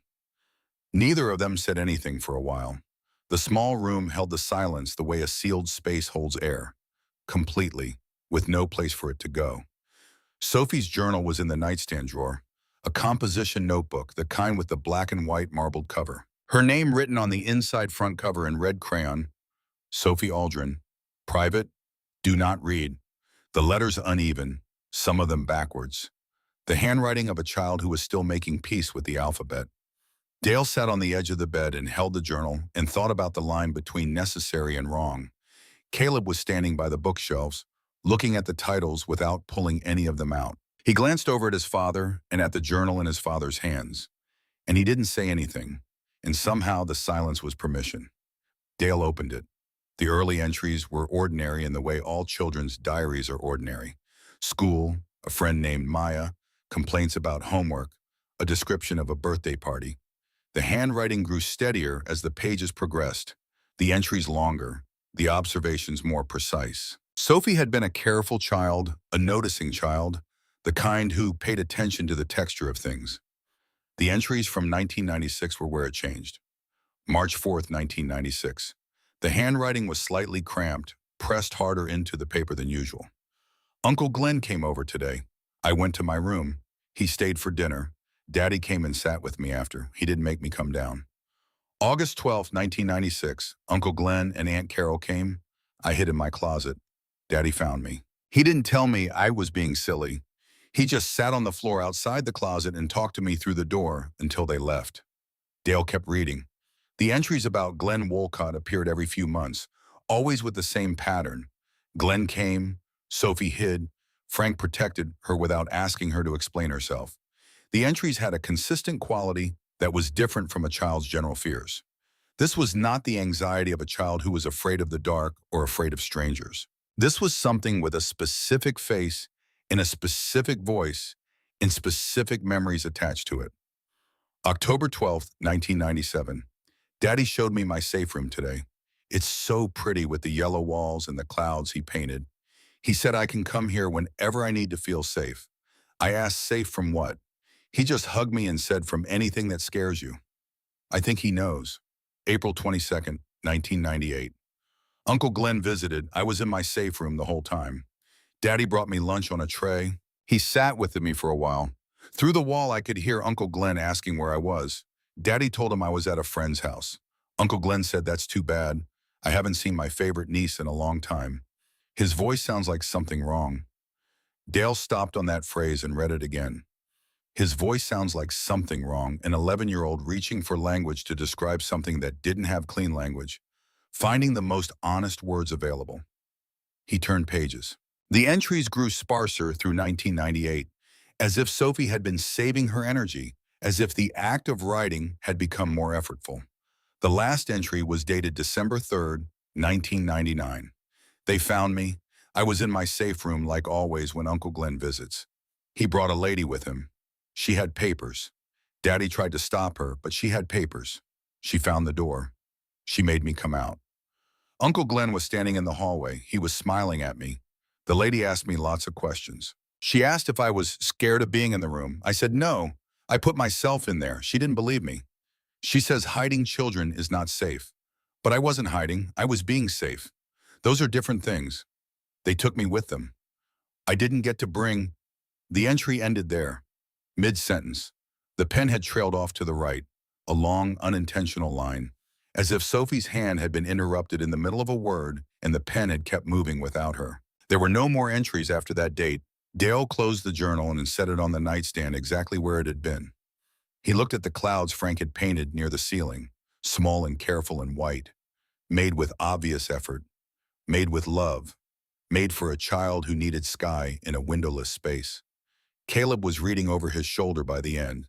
S1: Neither of them said anything for a while. The small room held the silence the way a sealed space holds air, completely, with no place for it to go. Sophie's journal was in the nightstand drawer, a composition notebook, the kind with the black and white marbled cover. Her name written on the inside front cover in red crayon, Sophie Aldrin, private, do not read. The letters uneven, some of them backwards. The handwriting of a child who was still making peace with the alphabet. Dale sat on the edge of the bed and held the journal and thought about the line between necessary and wrong. Caleb was standing by the bookshelves, looking at the titles without pulling any of them out. He glanced over at his father and at the journal in his father's hands, and he didn't say anything, and somehow the silence was permission. Dale opened it. The early entries were ordinary in the way all children's diaries are ordinary. School, a friend named Maya, complaints about homework, a description of a birthday party. The handwriting grew steadier as the pages progressed, the entries longer, the observations more precise. Sophie had been a careful child, a noticing child, the kind who paid attention to the texture of things. The entries from 1996 were where it changed. March 4th, 1996. The handwriting was slightly cramped, pressed harder into the paper than usual. Uncle Glenn came over today. I went to my room. He stayed for dinner. Daddy came and sat with me after. He didn't make me come down. August 12th, 1996. Uncle Glenn and Aunt Carol came. I hid in my closet. Daddy found me. He didn't tell me I was being silly. He just sat on the floor outside the closet and talked to me through the door until they left. Dale kept reading. The entries about Glenn Wolcott appeared every few months, always with the same pattern. Glenn came, Sophie hid, Frank protected her without asking her to explain herself. The entries had a consistent quality that was different from a child's general fears. This was not the anxiety of a child who was afraid of the dark or afraid of strangers. This was something with a specific face, in a specific voice, and specific memories attached to it. October 12th, 1997. Daddy showed me my safe room today. It's so pretty with the yellow walls and the clouds he painted. He said I can come here whenever I need to feel safe. I asked safe from what? He just hugged me and said from anything that scares you. I think he knows. April 22nd, 1998. Uncle Glenn visited. I was in my safe room the whole time. Daddy brought me lunch on a tray. He sat with me for a while. Through the wall, I could hear Uncle Glenn asking where I was. Daddy told him I was at a friend's house. Uncle Glenn said, "That's too bad. I haven't seen my favorite niece in a long time." His voice sounds like something wrong. Dale stopped on that phrase and read it again. His voice sounds like something wrong, an 11-year-old reaching for language to describe something that didn't have clean language, finding the most honest words available. He turned pages. The entries grew sparser through 1998, as if Sophie had been saving her energy, as if the act of writing had become more effortful. The last entry was dated December 3rd, 1999. They found me. I was in my safe room like always when Uncle Glenn visits. He brought a lady with him. She had papers. Daddy tried to stop her, but she had papers. She found the door. She made me come out. Uncle Glenn was standing in the hallway. He was smiling at me. The lady asked me lots of questions. She asked if I was scared of being in the room. I said no. I put myself in there. She didn't believe me. She says hiding children is not safe. But I wasn't hiding. I was being safe. Those are different things. They took me with them. I didn't get to bring. The entry ended there, mid-sentence. The pen had trailed off to the right, a long, unintentional line, as if Sophie's hand had been interrupted in the middle of a word and the pen had kept moving without her. There were no more entries after that date. Dale closed the journal and set it on the nightstand exactly where it had been. He looked at the clouds Frank had painted near the ceiling, small and careful and white, made with obvious effort, made with love, made for a child who needed sky in a windowless space. Caleb was reading over his shoulder by the end.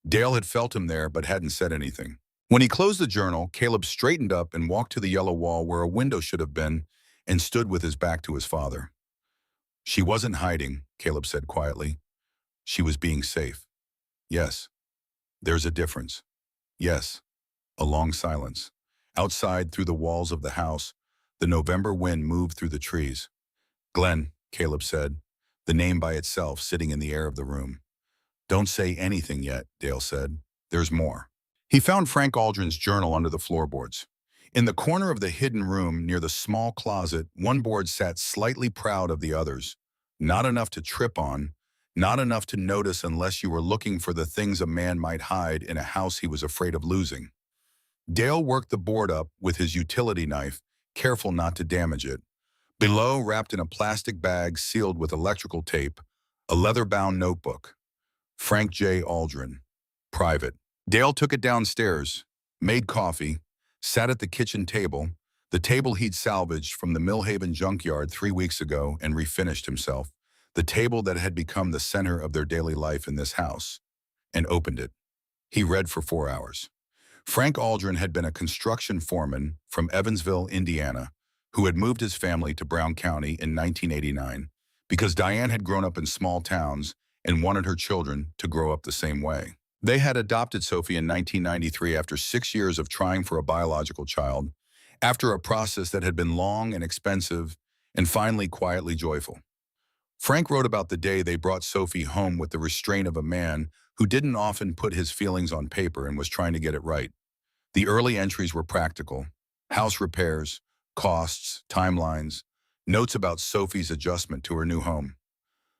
S1: Dale had felt him there but hadn't said anything. When he closed the journal, Caleb straightened up and walked to the yellow wall where a window should have been and stood with his back to his father. She wasn't hiding, Caleb said quietly. She was being safe. Yes. There's a difference. Yes. A long silence. Outside, through the walls of the house, the November wind moved through the trees. Glenn, Caleb said, the name by itself sitting in the air of the room. Don't say anything yet, Dale said. There's more. He found Frank Aldrin's journal under the floorboards. In the corner of the hidden room near the small closet, one board sat slightly proud of the others. Not enough to trip on, not enough to notice unless you were looking for the things a man might hide in a house he was afraid of losing. Dale worked the board up with his utility knife, careful not to damage it. Below, wrapped in a plastic bag sealed with electrical tape, a leather-bound notebook. Frank J. Aldrin. Private. Dale took it downstairs, made coffee, sat at the kitchen table, the table he'd salvaged from the Millhaven junkyard 3 weeks ago and refinished himself, the table that had become the center of their daily life in this house, and opened it. He read for 4 hours. Frank Aldrin had been a construction foreman from Evansville, Indiana, who had moved his family to Brown County in 1989 because Diane had grown up in small towns and wanted her children to grow up the same way. They had adopted Sophie in 1993 after 6 years of trying for a biological child, after a process that had been long and expensive and finally quietly joyful. Frank wrote about the day they brought Sophie home with the restraint of a man who didn't often put his feelings on paper and was trying to get it right. The early entries were practical: house repairs, costs, timelines, notes about Sophie's adjustment to her new home.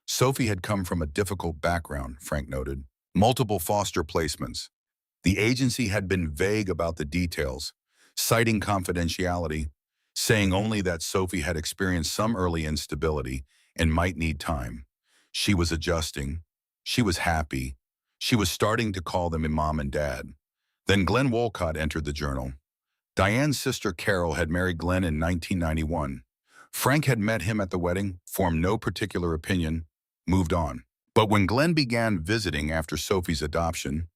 S1: Sophie had come from a difficult background, Frank noted. Multiple foster placements. The agency had been vague about the details, citing confidentiality, saying only that Sophie had experienced some early instability and might need time. She was adjusting. She was happy. She was starting to call them Mom and Dad. Then Glenn Wolcott entered the journal. Diane's sister Carol had married Glenn in 1991. Frank had met him at the wedding, formed no particular opinion, moved on. But when Glenn began visiting after Sophie's adoption,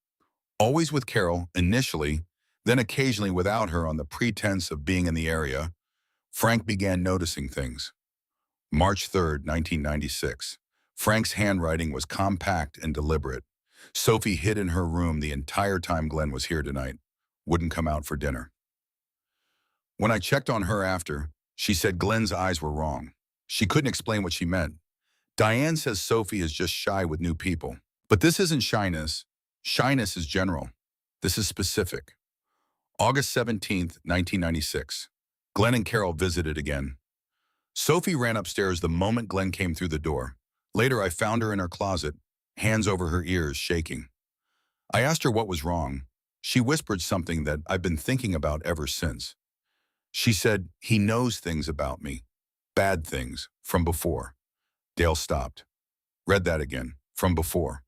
S1: always with Carol initially, then occasionally without her on the pretense of being in the area, Frank began noticing things. March 3rd, 1996. Frank's handwriting was compact and deliberate. Sophie hid in her room the entire time Glenn was here tonight. Wouldn't come out for dinner. When I checked on her after, she said Glenn's eyes were wrong. She couldn't explain what she meant. Diane says Sophie is just shy with new people. But this isn't shyness. Shyness is general. This is specific. August 17th, 1996. Glenn and Carol visited again. Sophie ran upstairs the moment Glenn came through the door. Later, I found her in her closet, hands over her ears, shaking. I asked her what was wrong. She whispered something that I've been thinking about ever since. She said, he knows things about me. Bad things, from before. Dale stopped. Read that again. From before.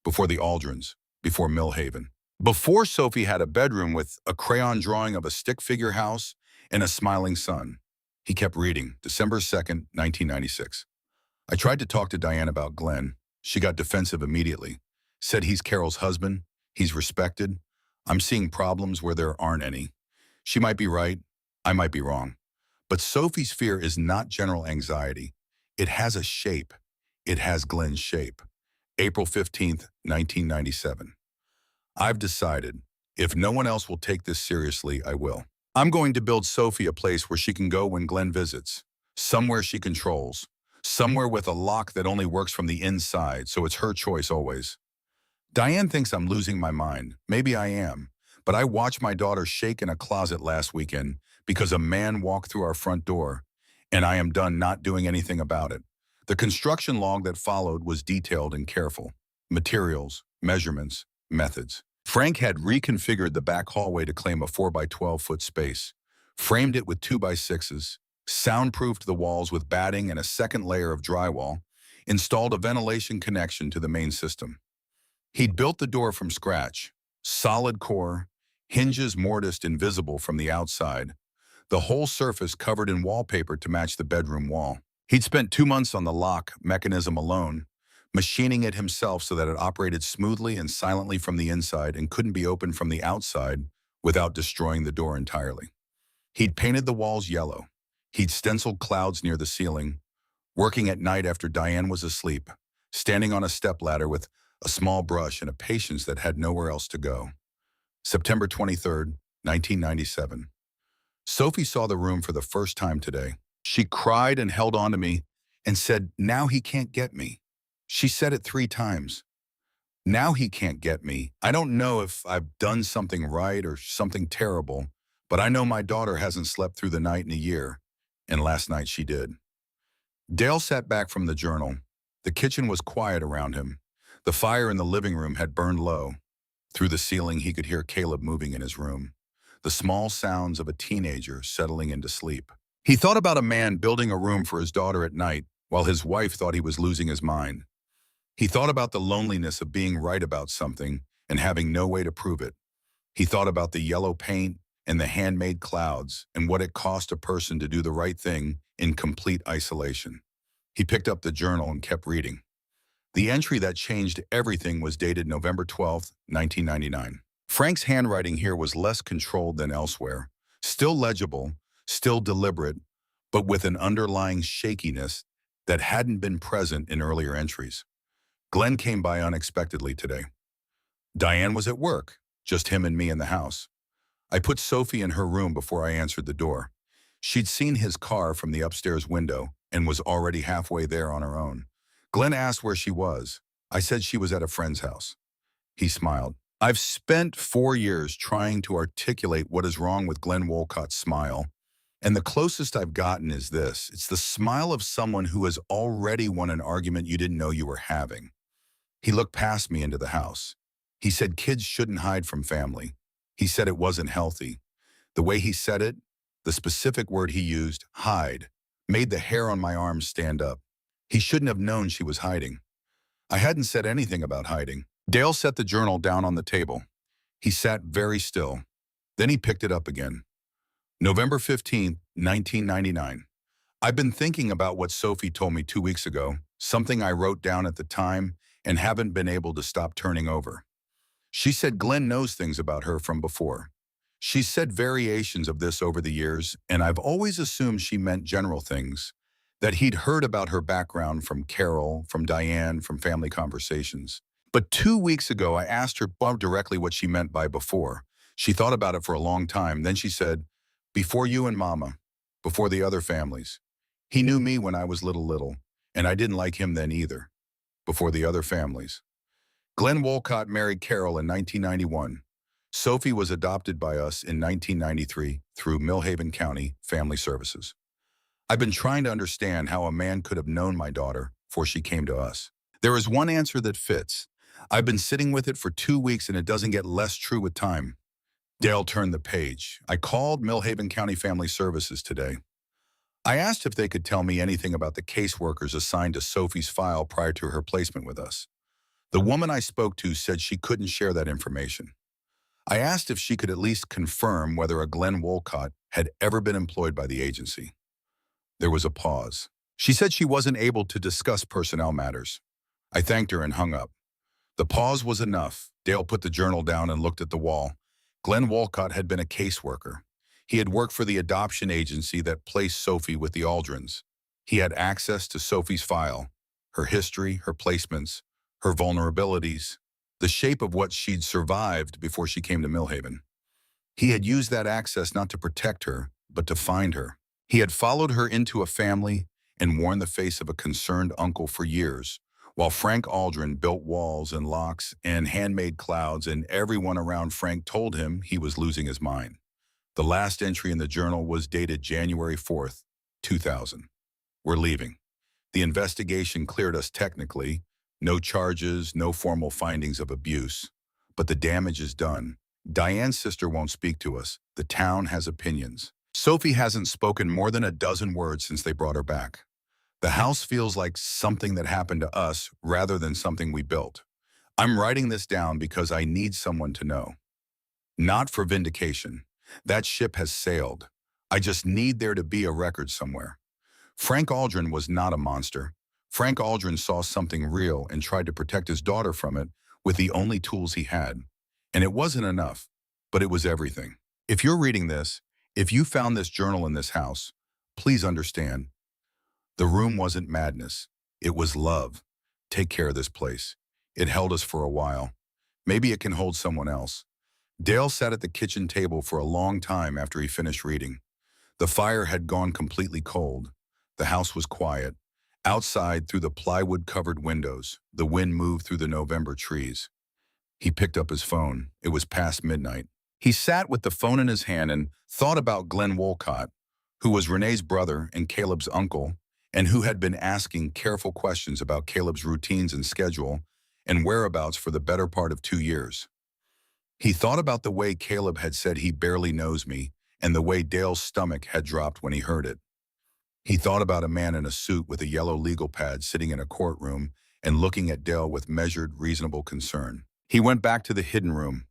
S1: Before the Aldrins. Before Millhaven. Before Sophie had a bedroom with a crayon drawing of a stick figure house and a smiling sun. He kept reading. December 2nd, 1996. I tried to talk to Diane about Glenn. She got defensive immediately. Said he's Carol's husband. He's respected. I'm seeing problems where there aren't any. She might be right, I might be wrong. But Sophie's fear is not general anxiety. It has a shape. It has Glenn's shape. April 15th, 1997. I've decided, if no one else will take this seriously, I will. I'm going to build Sophie a place where she can go when Glenn visits. Somewhere she controls. Somewhere with a lock that only works from the inside, so it's her choice always. Diane thinks I'm losing my mind. Maybe I am. But I watched my daughter shake in a closet last weekend because a man walked through our front door, and I am done not doing anything about it. The construction log that followed was detailed and careful. Materials, measurements, methods. Frank had reconfigured the back hallway to claim a 4 by 12-foot space, framed it with 2 by 6s, soundproofed the walls with batting and a second layer of drywall, installed a ventilation connection to the main system. He'd built the door from scratch, solid core, hinges mortised invisible from the outside, the whole surface covered in wallpaper to match the bedroom wall. He'd spent 2 months on the lock mechanism alone, machining it himself so that it operated smoothly and silently from the inside and couldn't be opened from the outside without destroying the door entirely. He'd painted the walls yellow. He'd stenciled clouds near the ceiling, working at night after Diane was asleep, standing on a stepladder with a small brush and a patience that had nowhere else to go. September 23rd, 1997. Sophie saw the room for the first time today. She cried and held on to me and said, "Now he can't get me." She said it 3 times. Now he can't get me. I don't know if I've done something right or something terrible, but I know my daughter hasn't slept through the night in a year, and last night she did. Dale sat back from the journal. The kitchen was quiet around him. The fire in the living room had burned low. Through the ceiling, he could hear Caleb moving in his room, the small sounds of a teenager settling into sleep. He thought about a man building a room for his daughter at night while his wife thought he was losing his mind. He thought about the loneliness of being right about something and having no way to prove it. He thought about the yellow paint and the handmade clouds and what it cost a person to do the right thing in complete isolation. He picked up the journal and kept reading. The entry that changed everything was dated November 12th, 1999. Frank's handwriting here was less controlled than elsewhere, still legible, still deliberate, but with an underlying shakiness that hadn't been present in earlier entries. Glenn came by unexpectedly today. Diane was at work, just him and me in the house. I put Sophie in her room before I answered the door. She'd seen his car from the upstairs window and was already halfway there on her own. Glenn asked where she was. I said she was at a friend's house. He smiled. I've spent 4 years trying to articulate what is wrong with Glenn Wolcott's smile, and the closest I've gotten is this. It's the smile of someone who has already won an argument you didn't know you were having. He looked past me into the house. He said kids shouldn't hide from family. He said it wasn't healthy. The way he said it, the specific word he used, hide, made the hair on my arms stand up. He shouldn't have known she was hiding. I hadn't said anything about hiding. Dale set the journal down on the table. He sat very still. Then he picked it up again. November 15th, 1999. I've been thinking about what Sophie told me 2 weeks ago, something I wrote down at the time and haven't been able to stop turning over. She said Glenn knows things about her from before. She's said variations of this over the years, and I've always assumed she meant general things, that he'd heard about her background from Carol, from Diane, from family conversations. But 2 weeks ago, I asked her directly what she meant by before. She thought about it for a long time. Then she said, before you and Mama, before the other families. He knew me when I was little, and I didn't like him then either. Before the other families. Glenn Wolcott married Carol in 1991. Sophie was adopted by us in 1993 through Millhaven County Family Services. I've been trying to understand how a man could have known my daughter before she came to us. There is one answer that fits. I've been sitting with it for 2 weeks and it doesn't get less true with time. Dale turned the page. I called Millhaven County Family Services today. I asked if they could tell me anything about the caseworkers assigned to Sophie's file prior to her placement with us. The woman I spoke to said she couldn't share that information. I asked if she could at least confirm whether a Glenn Wolcott had ever been employed by the agency. There was a pause. She said she wasn't able to discuss personnel matters. I thanked her and hung up. The pause was enough. Dale put the journal down and looked at the wall. Glenn Walcott had been a caseworker. He had worked for the adoption agency that placed Sophie with the Aldrins. He had access to Sophie's file, her history, her placements, her vulnerabilities, the shape of what she'd survived before she came to Millhaven. He had used that access not to protect her, but to find her. He had followed her into a family and worn the face of a concerned uncle for years, while Frank Aldrin built walls and locks and handmade clouds, and everyone around Frank told him he was losing his mind. The last entry in the journal was dated January 4th, 2000. We're leaving. The investigation cleared us technically. No charges, no formal findings of abuse. But the damage is done. Diane's sister won't speak to us. The town has opinions. Sophie hasn't spoken more than a dozen words since they brought her back. The house feels like something that happened to us rather than something we built. I'm writing this down because I need someone to know. Not for vindication. That ship has sailed. I just need there to be a record somewhere. Frank Aldrin was not a monster. Frank Aldrin saw something real and tried to protect his daughter from it with the only tools he had. And it wasn't enough, but it was everything. If you're reading this, if you found this journal in this house, please understand, the room wasn't madness. It was love. Take care of this place. It held us for a while. Maybe it can hold someone else. Dale sat at the kitchen table for a long time after he finished reading. The fire had gone completely cold. The house was quiet. Outside, through the plywood-covered windows, the wind moved through the November trees. He picked up his phone. It was past midnight. He sat with the phone in his hand and thought about Glenn Walcott, who was Renee's brother and Caleb's uncle, and who had been asking careful questions about Caleb's routines and schedule and whereabouts for the better part of 2 years. He thought about the way Caleb had said he barely knows me and the way Dale's stomach had dropped when he heard it. He thought about a man in a suit with a yellow legal pad sitting in a courtroom and looking at Dale with measured, reasonable concern. He went back to the hidden room,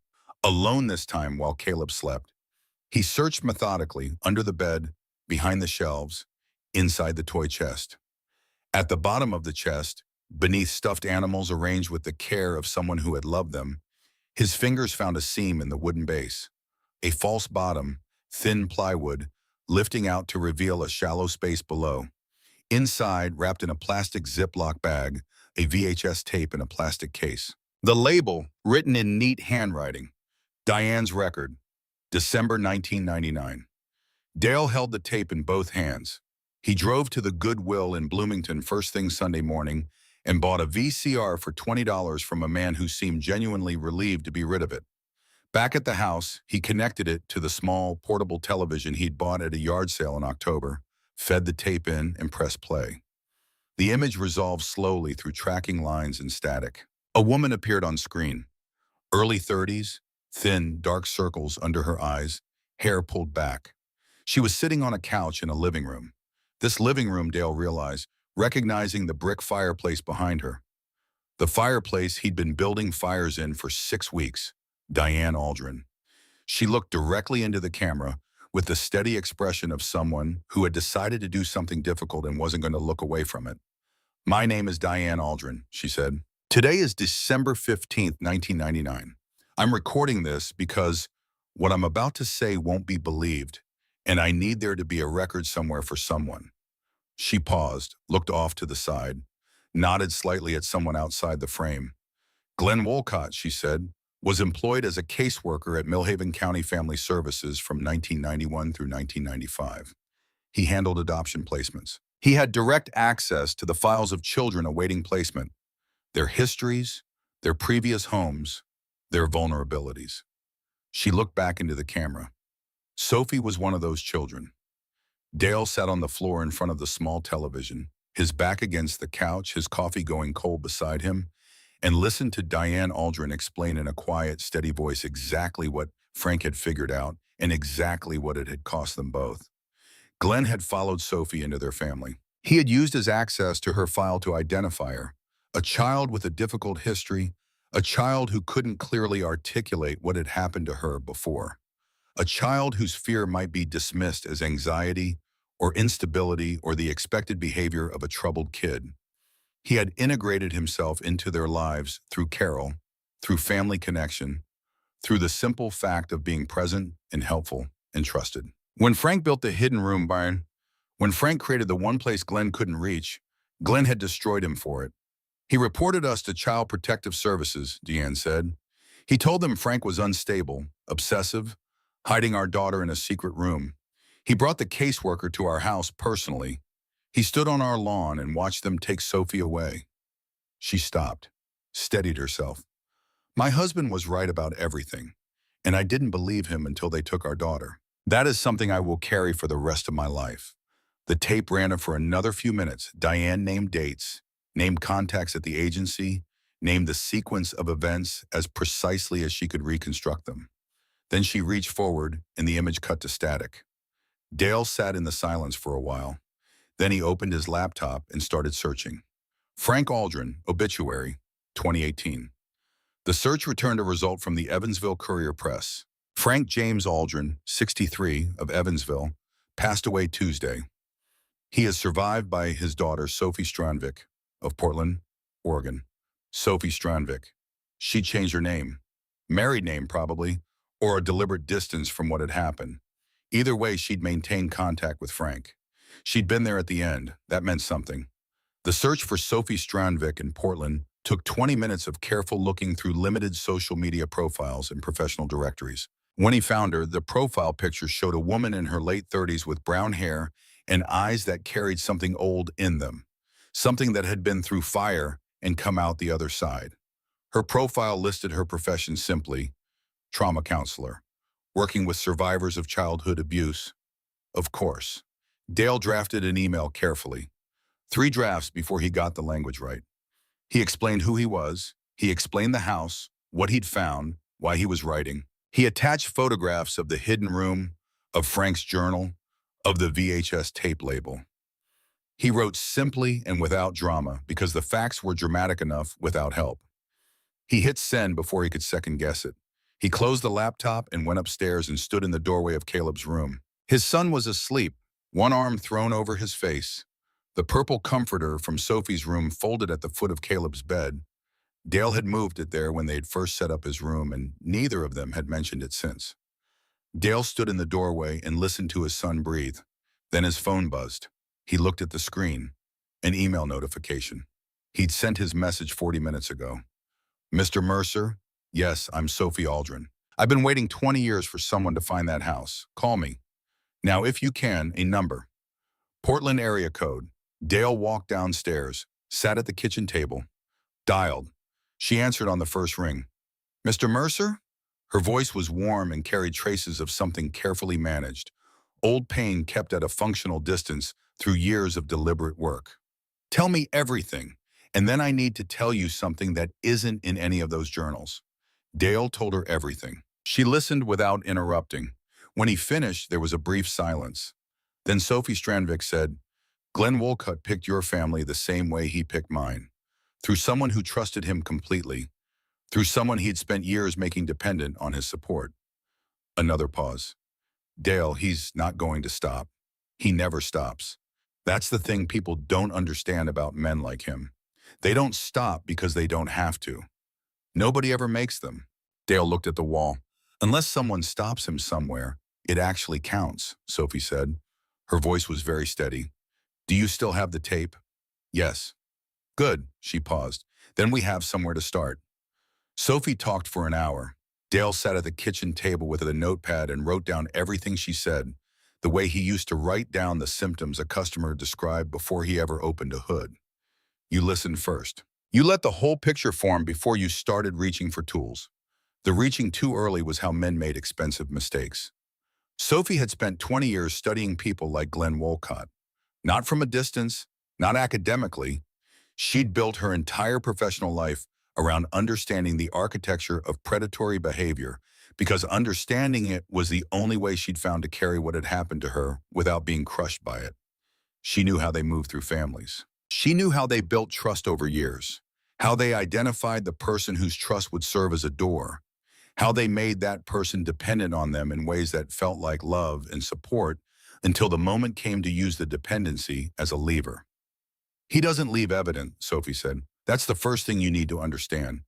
S1: alone this time while Caleb slept. He searched methodically under the bed, behind the shelves, inside the toy chest. At the bottom of the chest, beneath stuffed animals arranged with the care of someone who had loved them, his fingers found a seam in the wooden base, a false bottom, thin plywood, lifting out to reveal a shallow space below. Inside, wrapped in a plastic Ziploc bag, a VHS tape in a plastic case. The label, written in neat handwriting, Diane's record, December 1999. Dale held the tape in both hands. He drove to the Goodwill in Bloomington first thing Sunday morning and bought a VCR for $20 from a man who seemed genuinely relieved to be rid of it. Back at the house, he connected it to the small, portable television he'd bought at a yard sale in October, fed the tape in, and pressed play. The image resolved slowly through tracking lines and static. A woman appeared on screen. Early 30s, thin, dark circles under her eyes, hair pulled back. She was sitting on a couch in a living room. This living room, Dale realized, recognizing the brick fireplace behind her. The fireplace he'd been building fires in for 6 weeks. Diane Aldrin. She looked directly into the camera with the steady expression of someone who had decided to do something difficult and wasn't going to look away from it. "My name is Diane Aldrin," she said. "Today is December 15th, 1999. I'm recording this because what I'm about to say won't be believed, and I need there to be a record somewhere for someone." She paused, looked off to the side, nodded slightly at someone outside the frame. "Glenn Walcott," she said, was employed as a caseworker at Millhaven County Family Services from 1991 through 1995. He handled adoption placements. He had direct access to the files of children awaiting placement, their histories, their previous homes, their vulnerabilities. She looked back into the camera. Sophie was one of those children. Dale sat on the floor in front of the small television, his back against the couch, his coffee going cold beside him, and listened to Diane Aldrin explain in a quiet, steady voice exactly what Frank had figured out and exactly what it had cost them both. Glenn had followed Sophie into their family. He had used his access to her file to identify her, a child with a difficult history, a child who couldn't clearly articulate what had happened to her before, a child whose fear might be dismissed as anxiety or instability or the expected behavior of a troubled kid. He had integrated himself into their lives through Carol, through family connection, through the simple fact of being present and helpful and trusted. When Frank built the hidden room, Byron, when Frank created the one place Glenn couldn't reach, Glenn had destroyed him for it. He reported us to Child Protective Services, Deanne said. He told them Frank was unstable, obsessive, hiding our daughter in a secret room. He brought the caseworker to our house personally. He stood on our lawn and watched them take Sophie away. She stopped, steadied herself. My husband was right about everything, and I didn't believe him until they took our daughter. That is something I will carry for the rest of my life. The tape ran for another few minutes. Diane named dates, named contacts at the agency, named the sequence of events as precisely as she could reconstruct them. Then she reached forward, and the image cut to static. Dale sat in the silence for a while. Then he opened his laptop and started searching. Frank Aldrin, obituary, 2018. The search returned a result from the Evansville Courier Press. Frank James Aldrin, 63, of Evansville, passed away Tuesday. He is survived by his daughter, Sophie Strandvik, of Portland, Oregon. Sophie Strandvik. She changed her name. Married name, probably, or a deliberate distance from what had happened. Either way, she'd maintained contact with Frank. She'd been there at the end. That meant something. The search for Sophie Strandvik in Portland took 20 minutes of careful looking through limited social media profiles and professional directories. When he found her, the profile picture showed a woman in her late 30s with brown hair and eyes that carried something old in them, something that had been through fire and come out the other side. Her profile listed her profession simply, trauma counselor, working with survivors of childhood abuse. Of course. Dale drafted an email carefully, 3 drafts before he got the language right. He explained who he was, he explained the house, what he'd found, why he was writing. He attached photographs of the hidden room, of Frank's journal, of the VHS tape label. He wrote simply and without drama because the facts were dramatic enough without help. He hit send before he could second guess it. He closed the laptop and went upstairs and stood in the doorway of Caleb's room. His son was asleep, one arm thrown over his face. The purple comforter from Sophie's room folded at the foot of Caleb's bed. Dale had moved it there when they had first set up his room, and neither of them had mentioned it since. Dale stood in the doorway and listened to his son breathe. Then his phone buzzed. He looked at the screen. An email notification. He'd sent his message 40 minutes ago. Mr. Mercer? Yes, I'm Sophie Aldrin. I've been waiting 20 years for someone to find that house. Call me. Now, if you can, a number. Portland area code. Dale walked downstairs, sat at the kitchen table, dialed. She answered on the first ring. Mr. Mercer? Her voice was warm and carried traces of something carefully managed. Old pain kept at a functional distance through years of deliberate work. Tell me everything, and then I need to tell you something that isn't in any of those journals. Dale told her everything. She listened without interrupting. When he finished, there was a brief silence. Then Sophie Strandvik said, Glenn Wolcott picked your family the same way he picked mine. Through someone who trusted him completely. Through someone he'd spent years making dependent on his support. Another pause. Dale, he's not going to stop. He never stops. That's the thing people don't understand about men like him. They don't stop because they don't have to. Nobody ever makes them. Dale looked at the wall. Unless someone stops him somewhere, it actually counts, Sophie said. Her voice was very steady. Do you still have the tape? Yes. Good, she paused. Then we have somewhere to start. Sophie talked for an hour. Dale sat at the kitchen table with a notepad and wrote down everything she said, the way he used to write down the symptoms a customer described before he ever opened a hood. You listened first. You let the whole picture form before you started reaching for tools. The reaching too early was how men made expensive mistakes. Sophie had spent 20 years studying people like Glenn Wolcott. Not from a distance, not academically. She'd built her entire professional life around understanding the architecture of predatory behavior because understanding it was the only way she'd found to carry what had happened to her without being crushed by it. She knew how they moved through families. She knew how they built trust over years, how they identified the person whose trust would serve as a door, how they made that person dependent on them in ways that felt like love and support until the moment came to use the dependency as a lever. He doesn't leave evident, Sophie said. That's the first thing you need to understand.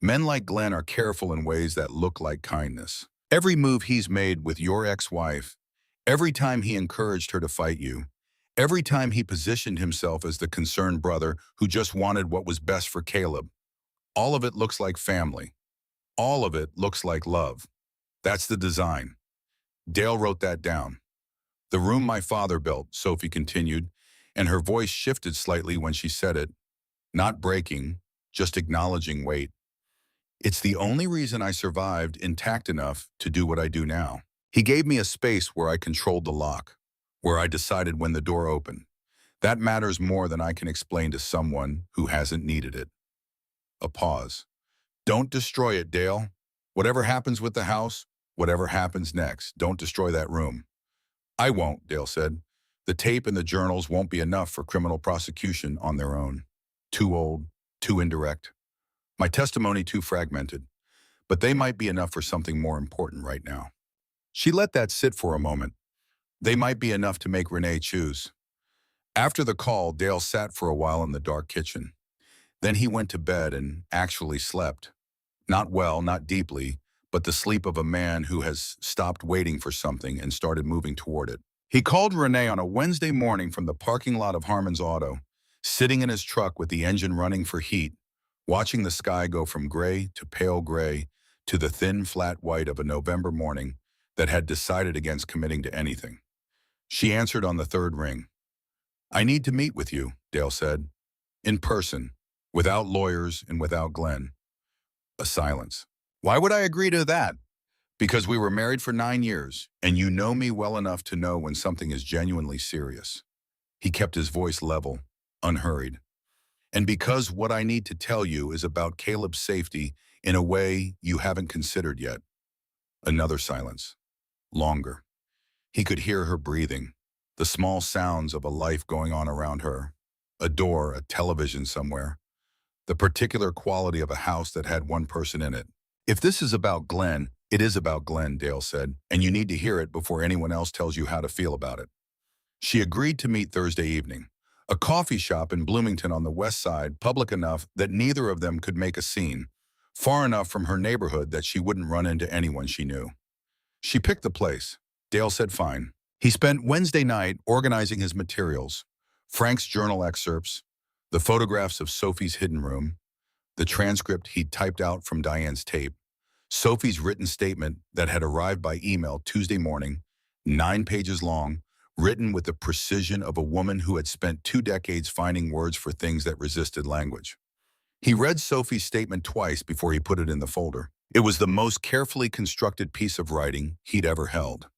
S1: Men like Glenn are careful in ways that look like kindness. Every move he's made with your ex-wife, every time he encouraged her to fight you, every time he positioned himself as the concerned brother who just wanted what was best for Caleb, all of it looks like family. All of it looks like love. That's the design. Dale wrote that down. The room my father built, Sophie continued, and her voice shifted slightly when she said it, not breaking, just acknowledging weight. It's the only reason I survived intact enough to do what I do now. He gave me a space where I controlled the lock, where I decided when the door opened. That matters more than I can explain to someone who hasn't needed it. A pause. Don't destroy it, Dale. Whatever happens with the house, whatever happens next, don't destroy that room. I won't, Dale said. The tape and the journals won't be enough for criminal prosecution on their own. Too old, too indirect. My testimony too fragmented. But they might be enough for something more important right now. She let that sit for a moment. They might be enough to make Renee choose. After the call, Dale sat for a while in the dark kitchen. Then he went to bed and actually slept. Not well, not deeply, but the sleep of a man who has stopped waiting for something and started moving toward it. He called Renee on a Wednesday morning from the parking lot of Harmon's Auto, sitting in his truck with the engine running for heat, watching the sky go from gray to pale gray to the thin, flat white of a November morning that had decided against committing to anything. She answered on the third ring. I need to meet with you, Dale said. In person, without lawyers and without Glenn. A silence. Why would I agree to that? Because we were married for 9 years, and you know me well enough to know when something is genuinely serious. He kept his voice level, unhurried. And because what I need to tell you is about Caleb's safety in a way you haven't considered yet. Another silence. Longer. He could hear her breathing, the small sounds of a life going on around her, a door, a television somewhere, the particular quality of a house that had one person in it. If this is about Glenn, it is about Glenn, Dale said, and you need to hear it before anyone else tells you how to feel about it. She agreed to meet Thursday evening, a coffee shop in Bloomington on the west side, public enough that neither of them could make a scene, far enough from her neighborhood that she wouldn't run into anyone she knew. She picked the place. Dale said fine. He spent Wednesday night organizing his materials, Frank's journal excerpts, the photographs of Sophie's hidden room, the transcript he'd typed out from Diane's tape, Sophie's written statement that had arrived by email Tuesday morning, 9 pages long, written with the precision of a woman who had spent 2 decades finding words for things that resisted language. He read Sophie's statement twice before he put it in the folder. It was the most carefully constructed piece of writing he'd ever held.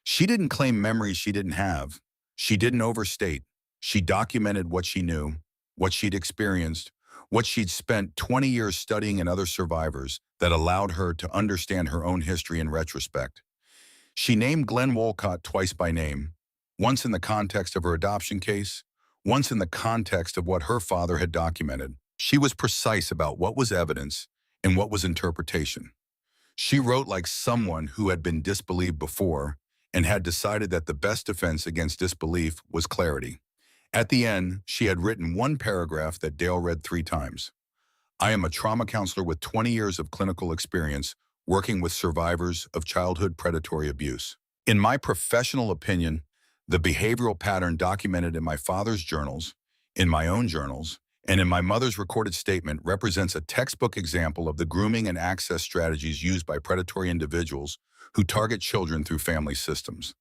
S1: She didn't claim memories she didn't have. She didn't overstate. She documented what she knew, what she'd experienced, what she'd spent 20 years studying in other survivors that allowed her to understand her own history in retrospect. She named Glenn Wolcott twice by name, once in the context of her adoption case, once in the context of what her father had documented. She was precise about what was evidence and what was interpretation. She wrote like someone who had been disbelieved before and had decided that the best defense against disbelief was clarity. At the end, she had written one paragraph that Dale read 3 times. I am a trauma counselor with 20 years of clinical experience working with survivors of childhood predatory abuse. In my professional opinion, the behavioral pattern documented in my father's journals, in my own journals, and in my mother's recorded statement represents a textbook example of the grooming and access strategies used by predatory individuals who target children through family systems.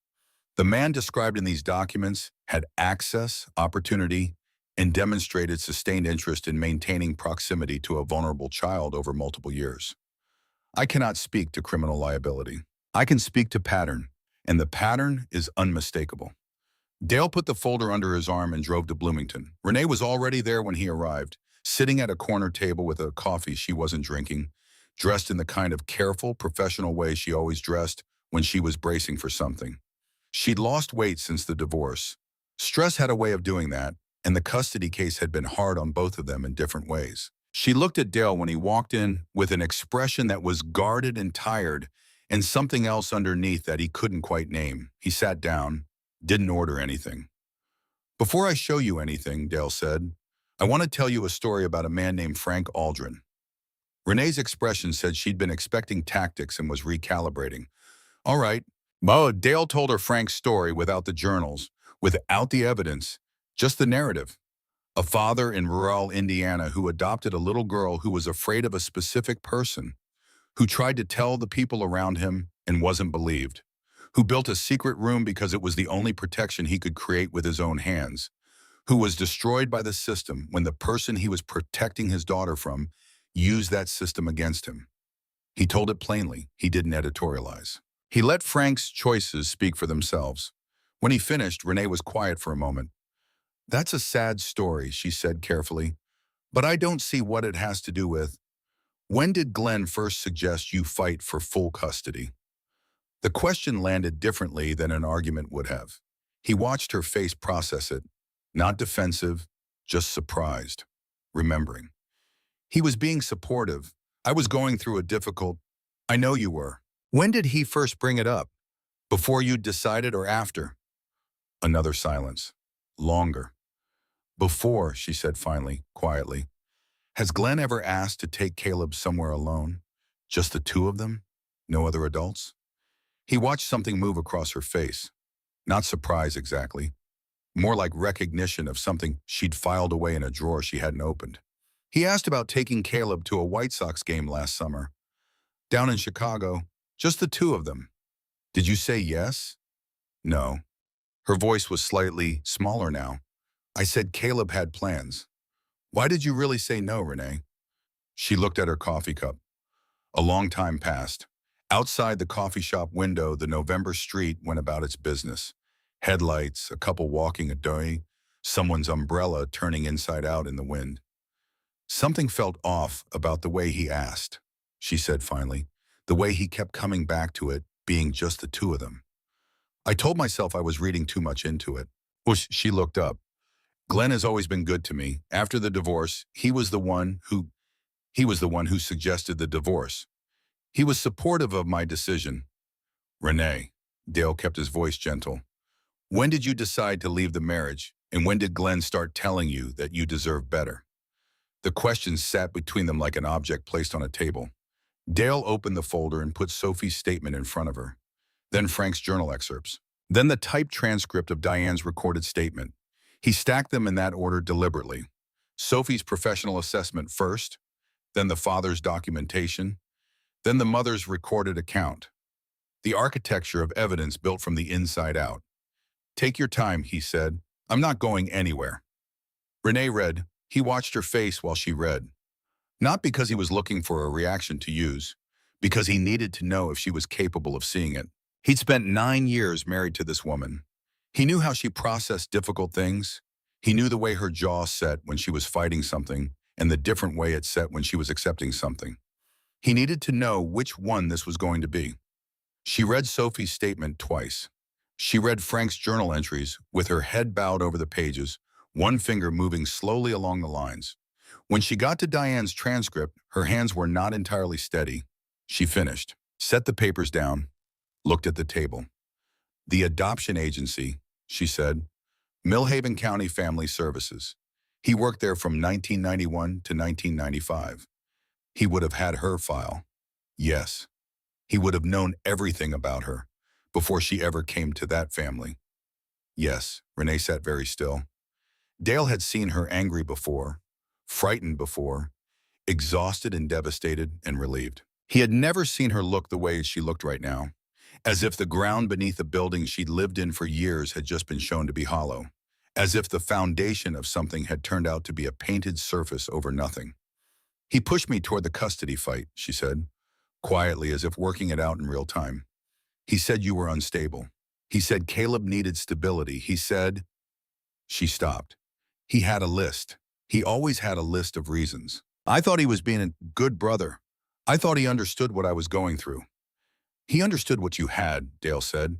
S1: The man described in these documents had access, opportunity, and demonstrated sustained interest in maintaining proximity to a vulnerable child over multiple years. I cannot speak to criminal liability. I can speak to pattern, and the pattern is unmistakable. Dale put the folder under his arm and drove to Bloomington. Renee was already there when he arrived, sitting at a corner table with a coffee she wasn't drinking, dressed in the kind of careful, professional way she always dressed when she was bracing for something. She'd lost weight since the divorce. Stress had a way of doing that, and the custody case had been hard on both of them in different ways. She looked at Dale when he walked in with an expression that was guarded and tired, and something else underneath that he couldn't quite name. He sat down, didn't order anything. Before I show you anything, Dale said, I want to tell you a story about a man named Frank Aldrin. Renee's expression said she'd been expecting tactics and was recalibrating. All right. Mo, Dale told her Frank's story without the journals, without the evidence, just the narrative. A father in rural Indiana who adopted a little girl who was afraid of a specific person, who tried to tell the people around him and wasn't believed, who built a secret room because it was the only protection he could create with his own hands, who was destroyed by the system when the person he was protecting his daughter from used that system against him. He told it plainly. He didn't editorialize. He let Frank's choices speak for themselves. When he finished, Renee was quiet for a moment. That's a sad story, she said carefully, but I don't see what it has to do with. When did Glenn first suggest you fight for full custody? The question landed differently than an argument would have. He watched her face process it, not defensive, just surprised, remembering. He was being supportive. I was going through a difficult. I know you were. When did he first bring it up? Before you decided or after? Another silence. Longer. Before, she said finally, quietly. Has Glenn ever asked to take Caleb somewhere alone? Just the two of them? No other adults? He watched something move across her face. Not surprise exactly. More like recognition of something she'd filed away in a drawer she hadn't opened. He asked about taking Caleb to a White Sox game last summer. Down in Chicago, just the two of them. Did you say yes? No. Her voice was slightly smaller now. I said Caleb had plans. Why did you really say no, Renee? She looked at her coffee cup. A long time passed. Outside the coffee shop window, the November street went about its business. Headlights, a couple walking a dory, someone's umbrella turning inside out in the wind. Something felt off about the way he asked, she said finally, the way he kept coming back to it, being just the two of them. I told myself I was reading too much into it. Well, she looked up. Glenn has always been good to me. After the divorce, he was the one who suggested the divorce. He was supportive of my decision. Renee, Dale kept his voice gentle. When did you decide to leave the marriage, and when did Glenn start telling you that you deserve better? The questions sat between them like an object placed on a table. Dale opened the folder and put Sophie's statement in front of her. Then Frank's journal excerpts. Then the typed transcript of Diane's recorded statement. He stacked them in that order deliberately. Sophie's professional assessment first, then the father's documentation, then the mother's recorded account. The architecture of evidence built from the inside out. Take your time, he said. I'm not going anywhere. Renee read. He watched her face while she read. Not because he was looking for a reaction to use, because he needed to know if she was capable of seeing it. He'd spent 9 years married to this woman. He knew how she processed difficult things. He knew the way her jaw set when she was fighting something and the different way it set when she was accepting something. He needed to know which one this was going to be. She read Sophie's statement twice. She read Frank's journal entries with her head bowed over the pages, one finger moving slowly along the lines. When she got to Diane's transcript, her hands were not entirely steady. She finished, set the papers down, looked at the table. The adoption agency, she said, Millhaven County Family Services. He worked there from 1991 to 1995. He would have had her file. Yes. He would have known everything about her before she ever came to that family. Yes, Renee sat very still. Dale had seen her angry before, frightened before, exhausted and devastated and relieved. He had never seen her look the way she looked right now, as if the ground beneath the building she'd lived in for years had just been shown to be hollow, as if the foundation of something had turned out to be a painted surface over nothing. He pushed me toward the custody fight, she said, quietly as if working it out in real time. He said you were unstable. He said Caleb needed stability. He said... She stopped. He had a list. He always had a list of reasons. I thought he was being a good brother. I thought he understood what I was going through. He understood what you had, Dale said.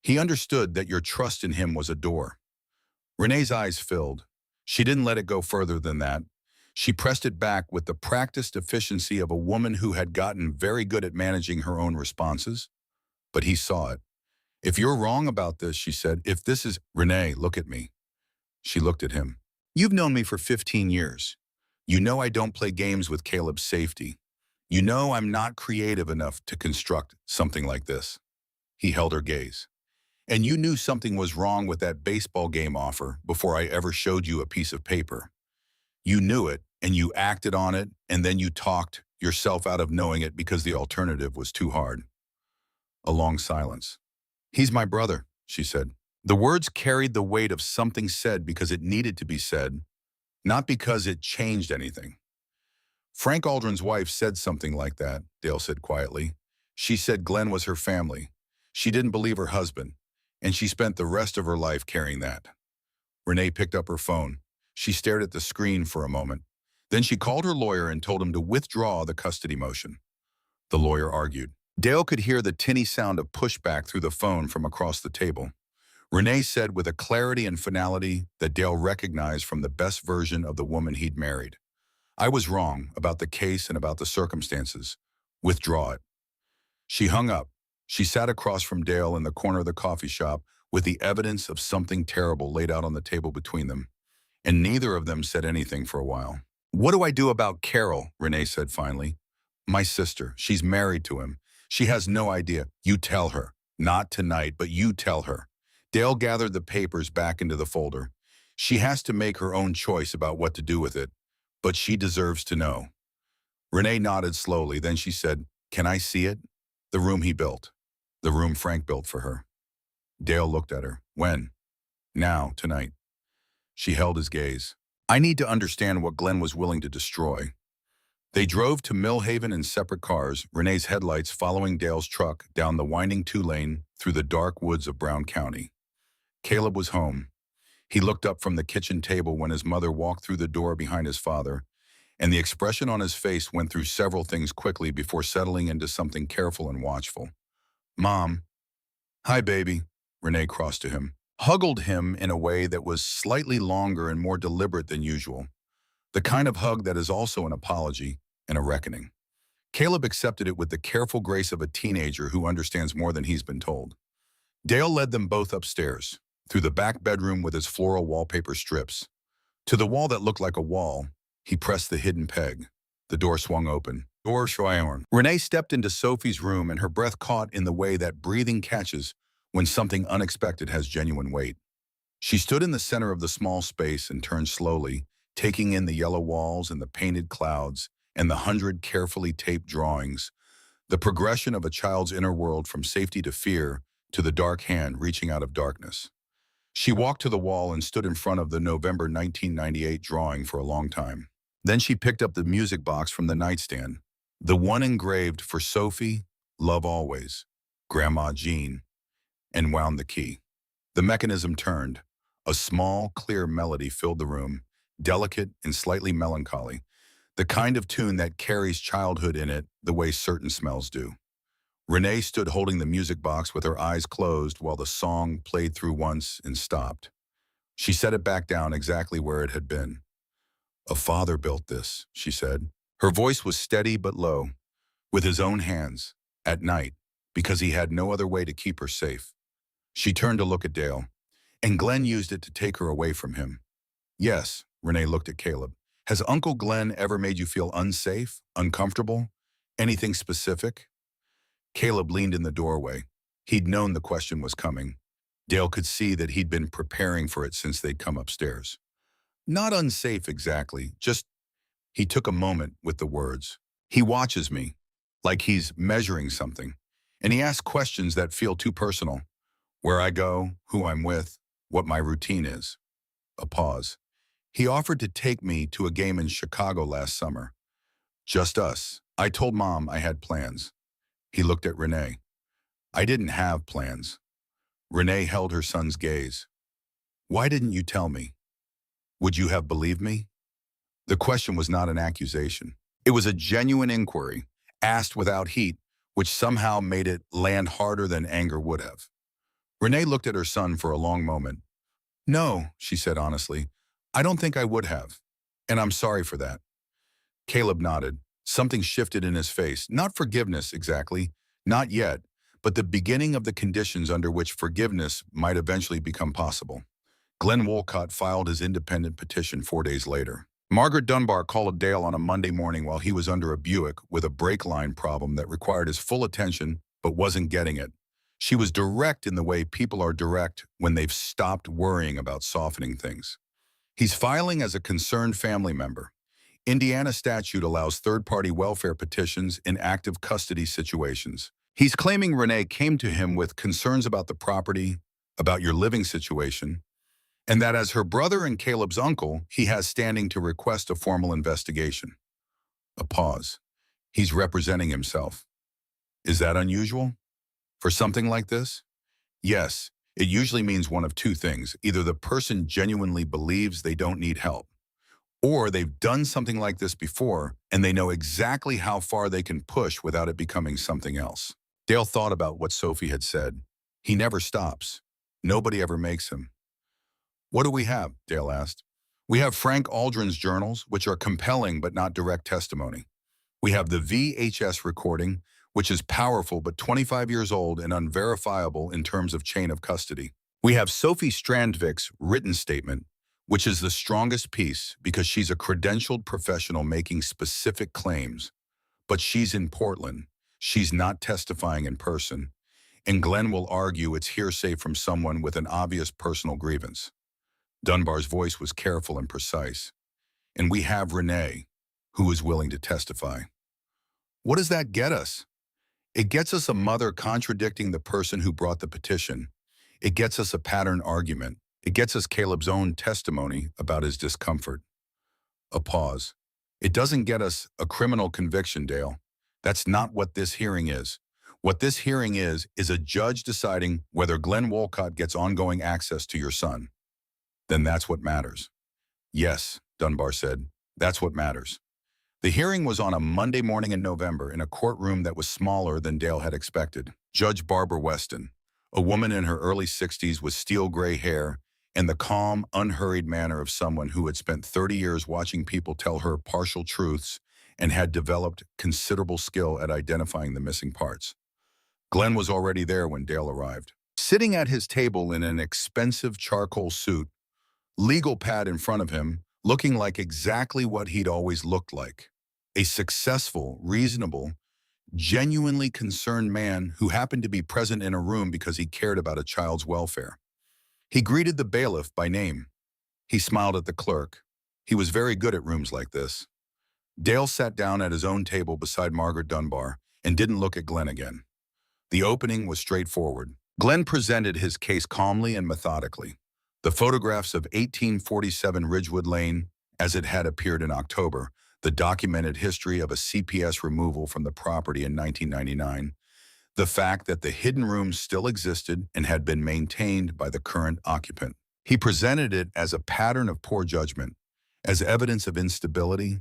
S1: He understood that your trust in him was a door. Renee's eyes filled. She didn't let it go further than that. She pressed it back with the practiced efficiency of a woman who had gotten very good at managing her own responses. But he saw it. If you're wrong about this, she said, if this is... Renee, look at me. She looked at him. You've known me for 15 years. You know I don't play games with Caleb's safety. You know I'm not creative enough to construct something like this. He held her gaze. And you knew something was wrong with that baseball game offer before I ever showed you a piece of paper. You knew it, and you acted on it, and then you talked yourself out of knowing it because the alternative was too hard. A long silence. He's my brother, she said. The words carried the weight of something said because it needed to be said, not because it changed anything. Frank Aldrin's wife said something like that, Dale said quietly. She said Glenn was her family. She didn't believe her husband, and she spent the rest of her life carrying that. Renee picked up her phone. She stared at the screen for a moment. Then she called her lawyer and told him to withdraw the custody motion. The lawyer argued. Dale could hear the tinny sound of pushback through the phone from across the table. Renee said with a clarity and finality that Dale recognized from the best version of the woman he'd married. I was wrong about the case and about the circumstances. Withdraw it. She hung up. She sat across from Dale in the corner of the coffee shop with the evidence of something terrible laid out on the table between them. And neither of them said anything for a while. What do I do about Carol? Renee said finally. My sister. She's married to him. She has no idea. You tell her. Not tonight, but you tell her. Dale gathered the papers back into the folder. She has to make her own choice about what to do with it, but she deserves to know. Renee nodded slowly, then she said, Can I see it? The room he built. The room Frank built for her. Dale looked at her. When? Now, tonight. She held his gaze. I need to understand what Glenn was willing to destroy. They drove to Millhaven in separate cars, Renee's headlights following Dale's truck down the winding two-lane through the dark woods of Brown County. Caleb was home. He looked up from the kitchen table when his mother walked through the door behind his father, and the expression on his face went through several things quickly before settling into something careful and watchful. Mom. Hi, baby. Renee crossed to him, huggled him in a way that was slightly longer and more deliberate than usual. The kind of hug that is also an apology and a reckoning. Caleb accepted it with the careful grace of a teenager who understands more than he's been told. Dale led them both upstairs, through the back bedroom with its floral wallpaper strips. To the wall that looked like a wall, he pressed the hidden peg. The door swung open. Door swung. Renee stepped into Sophie's room and her breath caught in the way that breathing catches when something unexpected has genuine weight. She stood in the center of the small space and turned slowly, taking in the yellow walls and the painted clouds and the 100 carefully taped drawings, the progression of a child's inner world from safety to fear to the dark hand reaching out of darkness. She walked to the wall and stood in front of the November 1998 drawing for a long time. Then she picked up the music box from the nightstand, the one engraved for Sophie, Love Always, Grandma Jean, and wound the key. The mechanism turned. A small, clear melody filled the room, delicate and slightly melancholy, the kind of tune that carries childhood in it the way certain smells do. Renee stood holding the music box with her eyes closed while the song played through once and stopped. She set it back down exactly where it had been. A father built this, she said. Her voice was steady but low, with his own hands, at night, because he had no other way to keep her safe. She turned to look at Dale, and Glenn used it to take her away from him. Yes, Renee looked at Caleb. Has Uncle Glenn ever made you feel unsafe, uncomfortable, anything specific? Caleb leaned in the doorway. He'd known the question was coming. Dale could see that he'd been preparing for it since they'd come upstairs. Not unsafe exactly, just he took a moment with the words. He watches me, like he's measuring something, and he asks questions that feel too personal. Where I go, who I'm with, what my routine is. A pause. He offered to take me to a game in Chicago last summer. Just us. I told Mom I had plans. He looked at Renee. I didn't have plans. Renee held her son's gaze. Why didn't you tell me? Would you have believed me? The question was not an accusation. It was a genuine inquiry, asked without heat, which somehow made it land harder than anger would have. Renee looked at her son for a long moment. No, she said honestly, I don't think I would have, and I'm sorry for that. Caleb nodded. Something shifted in his face, not forgiveness exactly, not yet, but the beginning of the conditions under which forgiveness might eventually become possible. Glenn Wolcott filed his independent petition 4 days later. Margaret Dunbar called Dale on a Monday morning while he was under a Buick with a brake line problem that required his full attention but wasn't getting it. She was direct in the way people are direct when they've stopped worrying about softening things. He's filing as a concerned family member. Indiana statute allows third-party welfare petitions in active custody situations. He's claiming Renee came to him with concerns about the property, about your living situation, and that as her brother and Caleb's uncle, he has standing to request a formal investigation. A pause. He's representing himself. Is that unusual? For something like this? Yes, it usually means one of two things. Either the person genuinely believes they don't need help, or they've done something like this before and they know exactly how far they can push without it becoming something else. Dale thought about what Sophie had said. He never stops. Nobody ever makes him. What do we have? Dale asked. We have Frank Aldrin's journals, which are compelling but not direct testimony. We have the VHS recording, which is powerful but 25 years old and unverifiable in terms of chain of custody. We have Sophie Strandvik's written statement, which is the strongest piece because she's a credentialed professional making specific claims. But she's in Portland. She's not testifying in person. And Glenn will argue it's hearsay from someone with an obvious personal grievance. Dunbar's voice was careful and precise. And we have Renee, who is willing to testify. What does that get us? It gets us a mother contradicting the person who brought the petition. It gets us a pattern argument. It gets us Caleb's own testimony about his discomfort. A pause. It doesn't get us a criminal conviction, Dale. That's not what this hearing is. What this hearing is a judge deciding whether Glenn Wolcott gets ongoing access to your son. Then that's what matters. Yes, Dunbar said, that's what matters. The hearing was on a Monday morning in November in a courtroom that was smaller than Dale had expected. Judge Barbara Weston, a woman in her early 60s with steel gray hair and the calm, unhurried manner of someone who had spent 30 years watching people tell her partial truths and had developed considerable skill at identifying the missing parts. Glenn was already there when Dale arrived. Sitting at his table in an expensive charcoal suit, legal pad in front of him, looking like exactly what he'd always looked like. A successful, reasonable, genuinely concerned man who happened to be present in a room because he cared about a child's welfare. He greeted the bailiff by name. He smiled at the clerk. He was very good at rooms like this. Dale sat down at his own table beside Margaret Dunbar and didn't look at Glenn again. The opening was straightforward. Glenn presented his case calmly and methodically. The photographs of 1847 Ridgewood Lane, as it had appeared in October, the documented history of a CPS removal from the property in 1999, the fact that the hidden room still existed and had been maintained by the current occupant. He presented it as a pattern of poor judgment, as evidence of instability,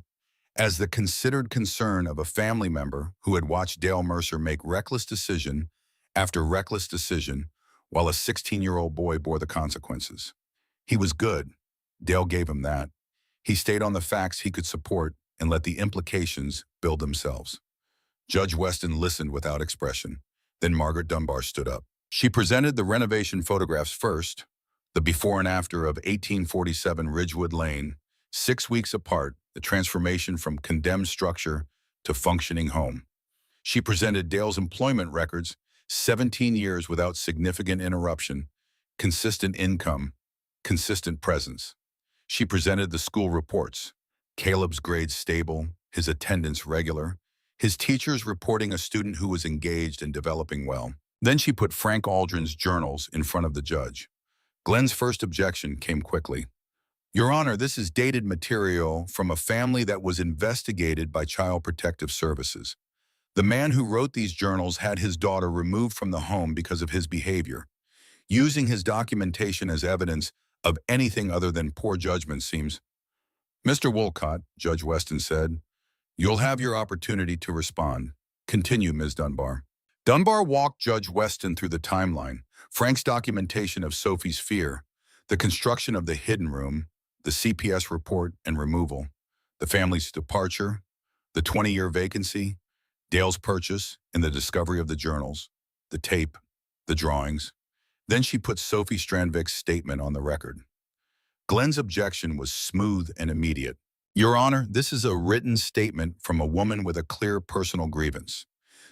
S1: as the considered concern of a family member who had watched Dale Mercer make reckless decision after reckless decision while a 16-year-old boy bore the consequences. He was good. Dale gave him that. He stayed on the facts he could support and let the implications build themselves. Judge Weston listened without expression. Then Margaret Dunbar stood up. She presented the renovation photographs first, the before and after of 1847 Ridgewood Lane, 6 weeks apart, the transformation from condemned structure to functioning home. She presented Dale's employment records, 17 years without significant interruption, consistent income, consistent presence. She presented the school reports, Caleb's grades stable, his attendance regular, his teachers reporting a student who was engaged and developing well. Then she put Frank Aldrin's journals in front of the judge. Glenn's first objection came quickly. Your Honor, this is dated material from a family that was investigated by Child Protective Services. The man who wrote these journals had his daughter removed from the home because of his behavior. Using his documentation as evidence of anything other than poor judgment seems. Mr. Wolcott, Judge Weston said, you'll have your opportunity to respond. Continue, Ms. Dunbar. Dunbar walked Judge Weston through the timeline, Frank's documentation of Sophie's fear, the construction of the hidden room, the CPS report and removal, the family's departure, the 20-year vacancy, Dale's purchase and the discovery of the journals, the tape, the drawings. Then she put Sophie Strandvik's statement on the record. Glenn's objection was smooth and immediate. Your Honor, this is a written statement from a woman with a clear personal grievance,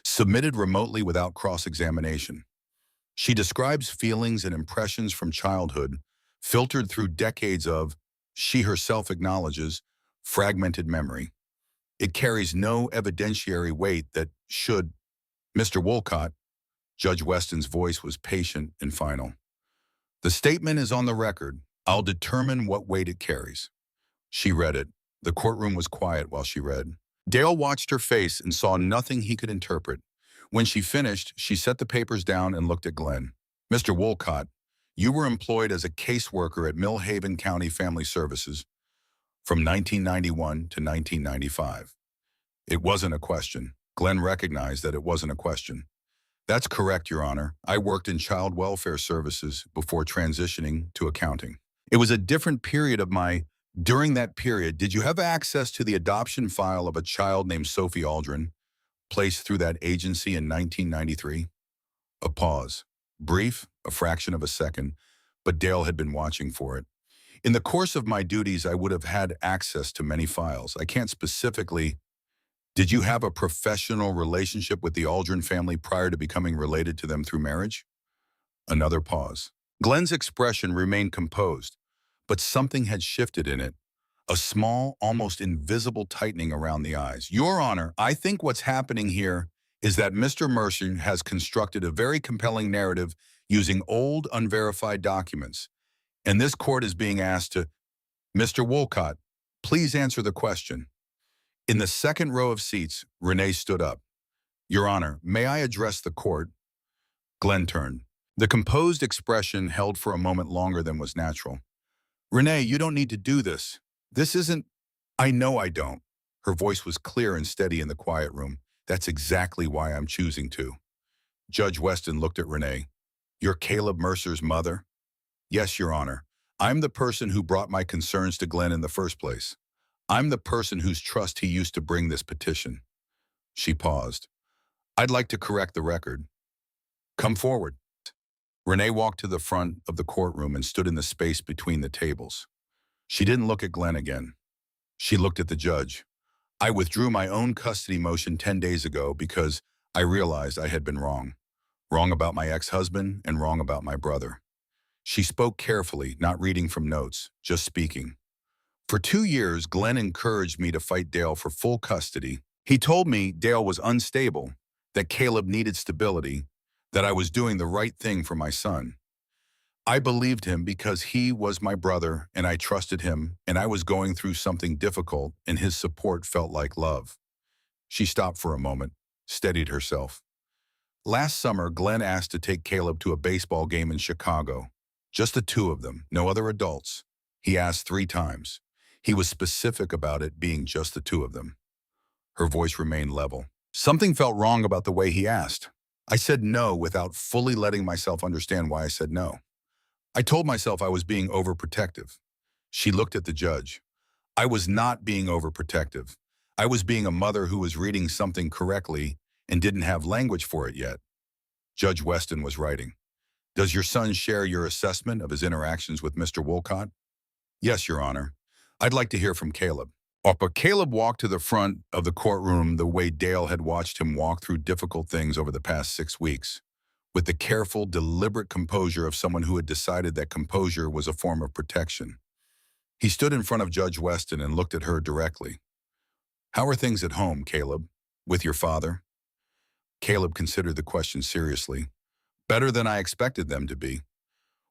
S1: submitted remotely without cross-examination. She describes feelings and impressions from childhood, filtered through decades of, she herself acknowledges, fragmented memory. It carries no evidentiary weight that should. Mr. Wolcott, Judge Weston's voice was patient and final. The statement is on the record. I'll determine what weight it carries. She read it. The courtroom was quiet while she read. Dale watched her face and saw nothing he could interpret. When she finished, she set the papers down and looked at Glenn. Mr. Wolcott, you were employed as a caseworker at Millhaven County Family Services from 1991 to 1995. It wasn't a question. Glenn recognized that it wasn't a question. That's correct, Your Honor. I worked in child welfare services before transitioning to accounting. It was a different period of my. During that period, did you have access to the adoption file of a child named Sophie Aldrin, placed through that agency in 1993? A pause. Brief, a fraction of a second, but Dale had been watching for it. In the course of my duties, I would have had access to many files. I can't specifically. Did you have a professional relationship with the Aldrin family prior to becoming related to them through marriage? Another pause. Glenn's expression remained composed, but something had shifted in it. A small, almost invisible tightening around the eyes. Your Honor, I think what's happening here is that Mr. Mercer has constructed a very compelling narrative using old, unverified documents. And this court is being asked to. Mr. Wolcott, please answer the question. In the second row of seats, Renee stood up. Your Honor, may I address the court? Glenn turned. The composed expression held for a moment longer than was natural. Renee, you don't need to do this. This isn't. I know I don't. Her voice was clear and steady in the quiet room. That's exactly why I'm choosing to. Judge Weston looked at Renee. You're Caleb Mercer's mother? Yes, Your Honor. I'm the person who brought my concerns to Glenn in the first place. I'm the person whose trust he used to bring this petition. She paused. I'd like to correct the record. Come forward. Renee walked to the front of the courtroom and stood in the space between the tables. She didn't look at Glenn again. She looked at the judge. I withdrew my own custody motion 10 days ago because I realized I had been wrong. Wrong about my ex-husband and wrong about my brother. She spoke carefully, not reading from notes, just speaking. For 2 years, Glenn encouraged me to fight Dale for full custody. He told me Dale was unstable, that Caleb needed stability, that I was doing the right thing for my son. I believed him because he was my brother and I trusted him, and I was going through something difficult and his support felt like love. She stopped for a moment, steadied herself. Last summer, Glenn asked to take Caleb to a baseball game in Chicago. Just the two of them, no other adults. He asked 3 times. He was specific about it being just the two of them. Her voice remained level. Something felt wrong about the way he asked. I said no without fully letting myself understand why I said no. I told myself I was being overprotective. She looked at the judge. I was not being overprotective. I was being a mother who was reading something correctly and didn't have language for it yet. Judge Weston was writing. Does your son share your assessment of his interactions with Mr. Wolcott? Yes, Your Honor. I'd like to hear from Caleb. But Caleb walked to the front of the courtroom the way Dale had watched him walk through difficult things over the past 6 weeks, with the careful, deliberate composure of someone who had decided that composure was a form of protection. He stood in front of Judge Weston and looked at her directly. How are things at home, Caleb? With your father? Caleb considered the question seriously. Better than I expected them to be.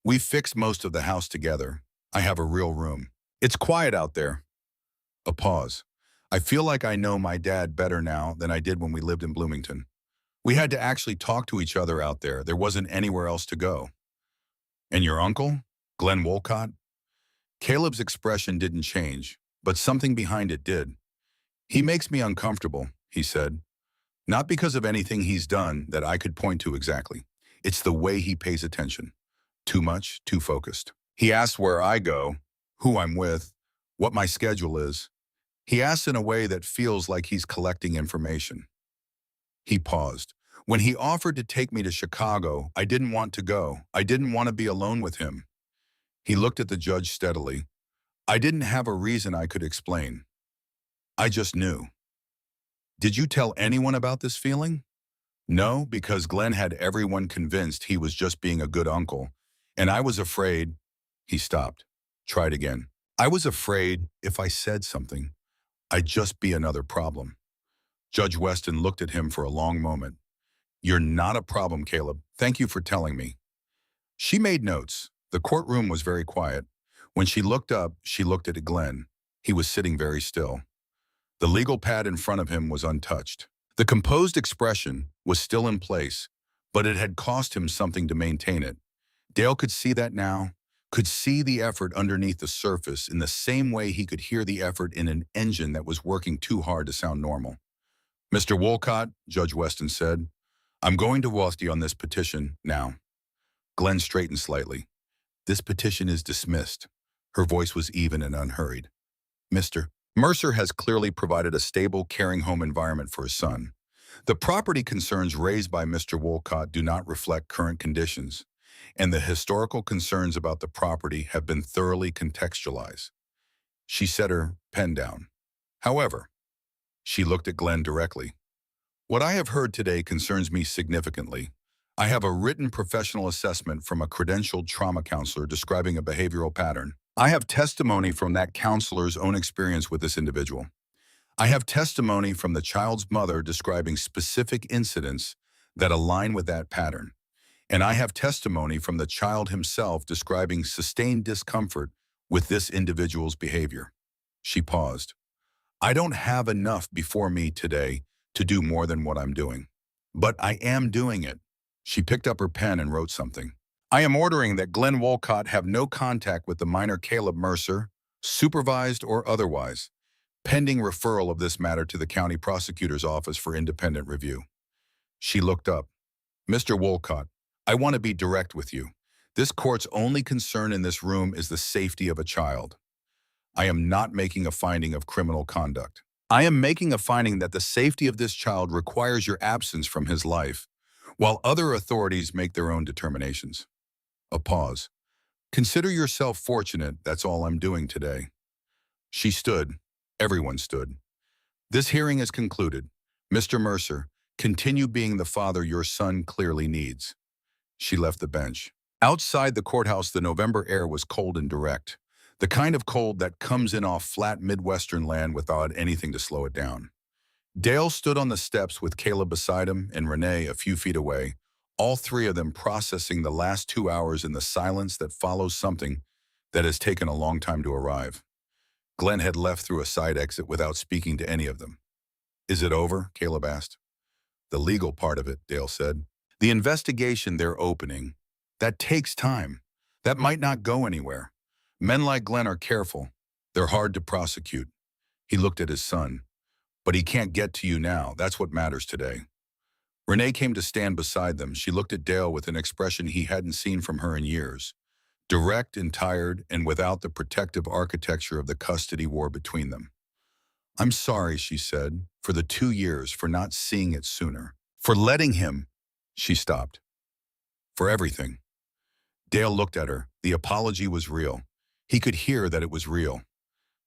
S1: We've fixed most of the house together. I have a real room. It's quiet out there. A pause. I feel like I know my dad better now than I did when we lived in Bloomington. We had to actually talk to each other out there. There wasn't anywhere else to go. And your uncle? Glenn Wolcott? Caleb's expression didn't change, but something behind it did. He makes me uncomfortable, he said. Not because of anything he's done that I could point to exactly. It's the way he pays attention. Too much, too focused. He asks where I go, who I'm with, what my schedule is. He asks in a way that feels like he's collecting information. He paused. When he offered to take me to Chicago, I didn't want to go. I didn't want to be alone with him. He looked at the judge steadily. I didn't have a reason I could explain. I just knew. Did you tell anyone about this feeling? No, because Glenn had everyone convinced he was just being a good uncle. And I was afraid. He stopped. Tried again. I was afraid if I said something, I'd just be another problem. Judge Weston looked at him for a long moment. You're not a problem, Caleb. Thank you for telling me. She made notes. The courtroom was very quiet. When she looked up, she looked at Glenn. He was sitting very still. The legal pad in front of him was untouched. The composed expression was still in place, but it had cost him something to maintain it. Dale could see that now, could see the effort underneath the surface in the same way he could hear the effort in an engine that was working too hard to sound normal. Mr. Wolcott, Judge Weston said, I'm going to vote on this petition now. Glenn straightened slightly. This petition is dismissed. Her voice was even and unhurried. Mr. Mercer has clearly provided a stable, caring home environment for his son. The property concerns raised by Mr. Wolcott do not reflect current conditions, and the historical concerns about the property have been thoroughly contextualized. She set her pen down. However, she looked at Glenn directly. What I have heard today concerns me significantly. I have a written professional assessment from a credentialed trauma counselor describing a behavioral pattern. I have testimony from that counselor's own experience with this individual. I have testimony from the child's mother describing specific incidents that align with that pattern. And I have testimony from the child himself describing sustained discomfort with this individual's behavior. She paused. I don't have enough before me today to do more than what I'm doing. But I am doing it. She picked up her pen and wrote something. I am ordering that Glenn Wolcott have no contact with the minor Caleb Mercer, supervised or otherwise, pending referral of this matter to the county prosecutor's office for independent review. She looked up. Mr. Wolcott, I want to be direct with you. This court's only concern in this room is the safety of a child. I am not making a finding of criminal conduct. I am making a finding that the safety of this child requires your absence from his life, while other authorities make their own determinations. A pause. Consider yourself fortunate, that's all I'm doing today. She stood. Everyone stood. This hearing is concluded. Mr. Mercer, continue being the father your son clearly needs. She left the bench. Outside the courthouse, the November air was cold and direct. The kind of cold that comes in off flat Midwestern land without anything to slow it down. Dale stood on the steps with Caleb beside him and Renee a few feet away, all three of them processing the last 2 hours in the silence that follows something that has taken a long time to arrive. Glenn had left through a side exit without speaking to any of them. Is it over? Caleb asked. The legal part of it, Dale said. The investigation they're opening, that takes time. That might not go anywhere. Men like Glenn are careful. They're hard to prosecute. He looked at his son. But he can't get to you now. That's what matters today. Renee came to stand beside them. She looked at Dale with an expression he hadn't seen from her in years. Direct and tired and without the protective architecture of the custody war between them. I'm sorry, she said, for the 2 years, for not seeing it sooner. For letting him. She stopped. For everything. Dale looked at her. The apology was real. He could hear that it was real.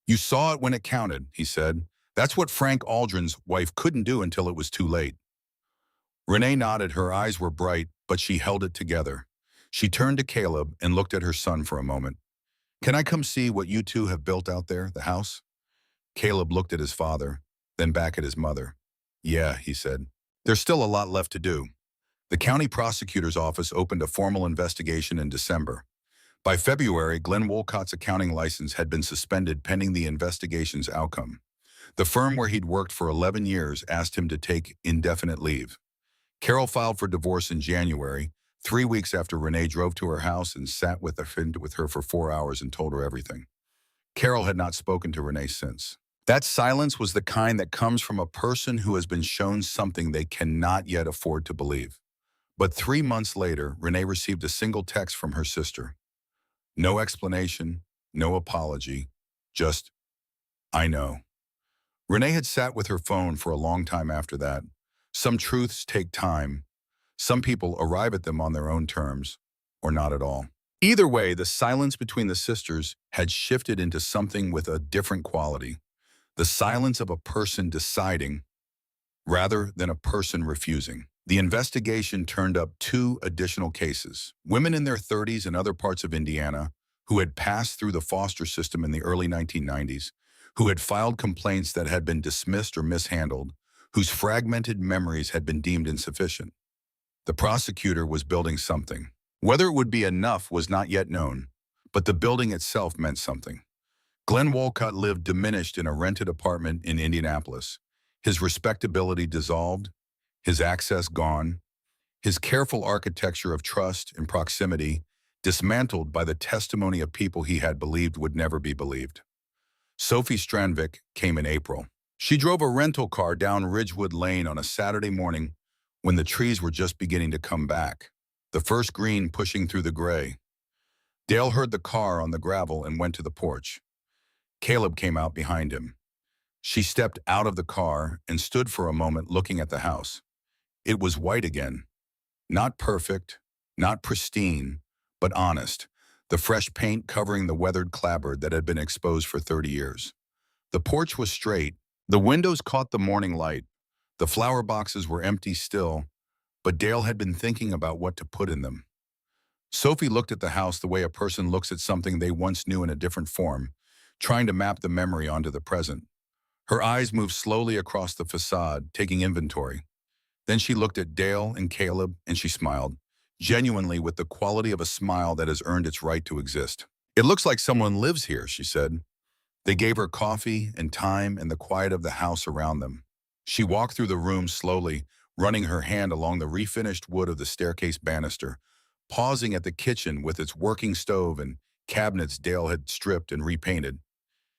S1: You saw it when it counted, he said. That's what Frank Aldrin's wife couldn't do until it was too late. Renee nodded. Her eyes were bright, but she held it together. She turned to Caleb and looked at her son for a moment. Can I come see what you two have built out there, the house? Caleb looked at his father, then back at his mother. Yeah, he said. There's still a lot left to do. The county prosecutor's office opened a formal investigation in December. By February, Glenn Wolcott's accounting license had been suspended pending the investigation's outcome. The firm where he'd worked for 11 years asked him to take indefinite leave. Carol filed for divorce in January, 3 weeks after Renee drove to her house and sat with her for 4 hours and told her everything. Carol had not spoken to Renee since. That silence was the kind that comes from a person who has been shown something they cannot yet afford to believe. But 3 months later, Renee received a single text from her sister. No explanation, no apology, just, I know. Renee had sat with her phone for a long time after that. Some truths take time. Some people arrive at them on their own terms, or not at all. Either way, the silence between the sisters had shifted into something with a different quality. The silence of a person deciding rather than a person refusing. The investigation turned up two additional cases. Women in their 30s in other parts of Indiana who had passed through the foster system in the early 1990s, who had filed complaints that had been dismissed or mishandled, whose fragmented memories had been deemed insufficient. The prosecutor was building something. Whether it would be enough was not yet known, but the building itself meant something. Glenn Walcott lived diminished in a rented apartment in Indianapolis, his respectability dissolved, his access gone, his careful architecture of trust and proximity dismantled by the testimony of people he had believed would never be believed. Sophie Strandvik came in April. She drove a rental car down Ridgewood Lane on a Saturday morning when the trees were just beginning to come back, the first green pushing through the gray. Dale heard the car on the gravel and went to the porch. Caleb came out behind him. She stepped out of the car and stood for a moment looking at the house. It was white again. Not perfect, not pristine, but honest, the fresh paint covering the weathered clapboard that had been exposed for 30 years. The porch was straight. The windows caught the morning light. The flower boxes were empty still, but Dale had been thinking about what to put in them. Sophie looked at the house the way a person looks at something they once knew in a different form, trying to map the memory onto the present. Her eyes moved slowly across the facade, taking inventory. Then she looked at Dale and Caleb, and she smiled, genuinely with the quality of a smile that has earned its right to exist. "It looks like someone lives here," she said. They gave her coffee and time and the quiet of the house around them. She walked through the room slowly, running her hand along the refinished wood of the staircase banister, pausing at the kitchen with its working stove and cabinets Dale had stripped and repainted.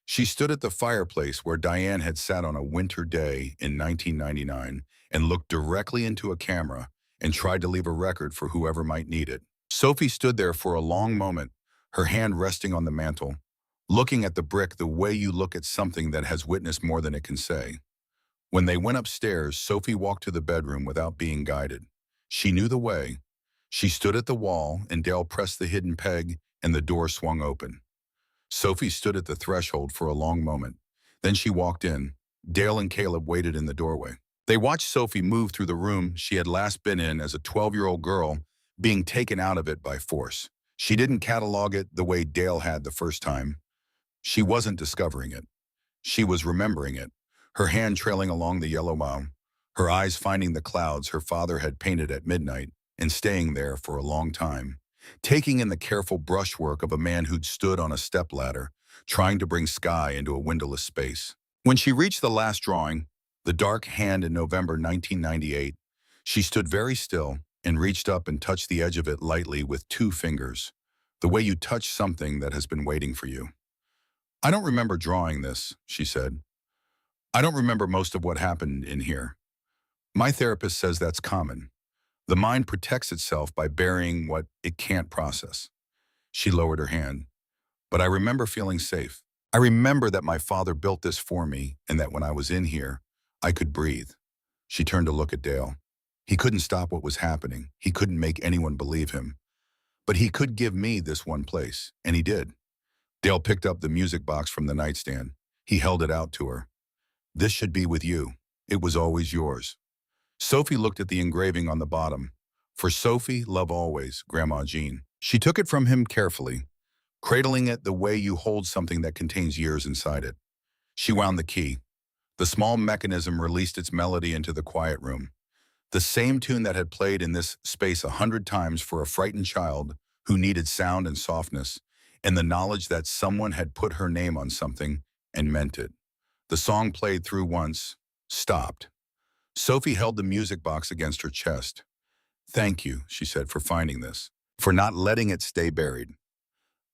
S1: She stood at the fireplace where Diane had sat on a winter day in 1999 and looked directly into a camera and tried to leave a record for whoever might need it. Sophie stood there for a long moment, her hand resting on the mantel, looking at the brick the way you look at something that has witnessed more than it can say. When they went upstairs, Sophie walked to the bedroom without being guided. She knew the way. She stood at the wall, and Dale pressed the hidden peg, and the door swung open. Sophie stood at the threshold for a long moment. Then she walked in. Dale and Caleb waited in the doorway. They watched Sophie move through the room she had last been in as a 12-year-old girl, being taken out of it by force. She didn't catalog it the way Dale had the first time. She wasn't discovering it. She was remembering it, her hand trailing along the yellow wall, her eyes finding the clouds her father had painted at midnight and staying there for a long time, taking in the careful brushwork of a man who'd stood on a stepladder, trying to bring sky into a windowless space. When she reached the last drawing, the dark hand in November 1998, she stood very still and reached up and touched the edge of it lightly with two fingers, the way you touch something that has been waiting for you. "I don't remember drawing this," she said. "I don't remember most of what happened in here. My therapist says that's common. The mind protects itself by burying what it can't process." She lowered her hand. "But I remember feeling safe. I remember that my father built this for me and that when I was in here, I could breathe." She turned to look at Dale. He couldn't stop what was happening. He couldn't make anyone believe him. But he could give me this one place, and he did. Dale picked up the music box from the nightstand. He held it out to her. "This should be with you. It was always yours." Sophie looked at the engraving on the bottom. "For Sophie, love always, Grandma Jean." She took it from him carefully, cradling it the way you hold something that contains years inside it. She wound the key. The small mechanism released its melody into the quiet room. The same tune that had played in this space 100 times for a frightened child who needed sound and softness, and the knowledge that someone had put her name on something and meant it. The song played through once, stopped. Sophie held the music box against her chest. "Thank you," she said, "for finding this, for not letting it stay buried."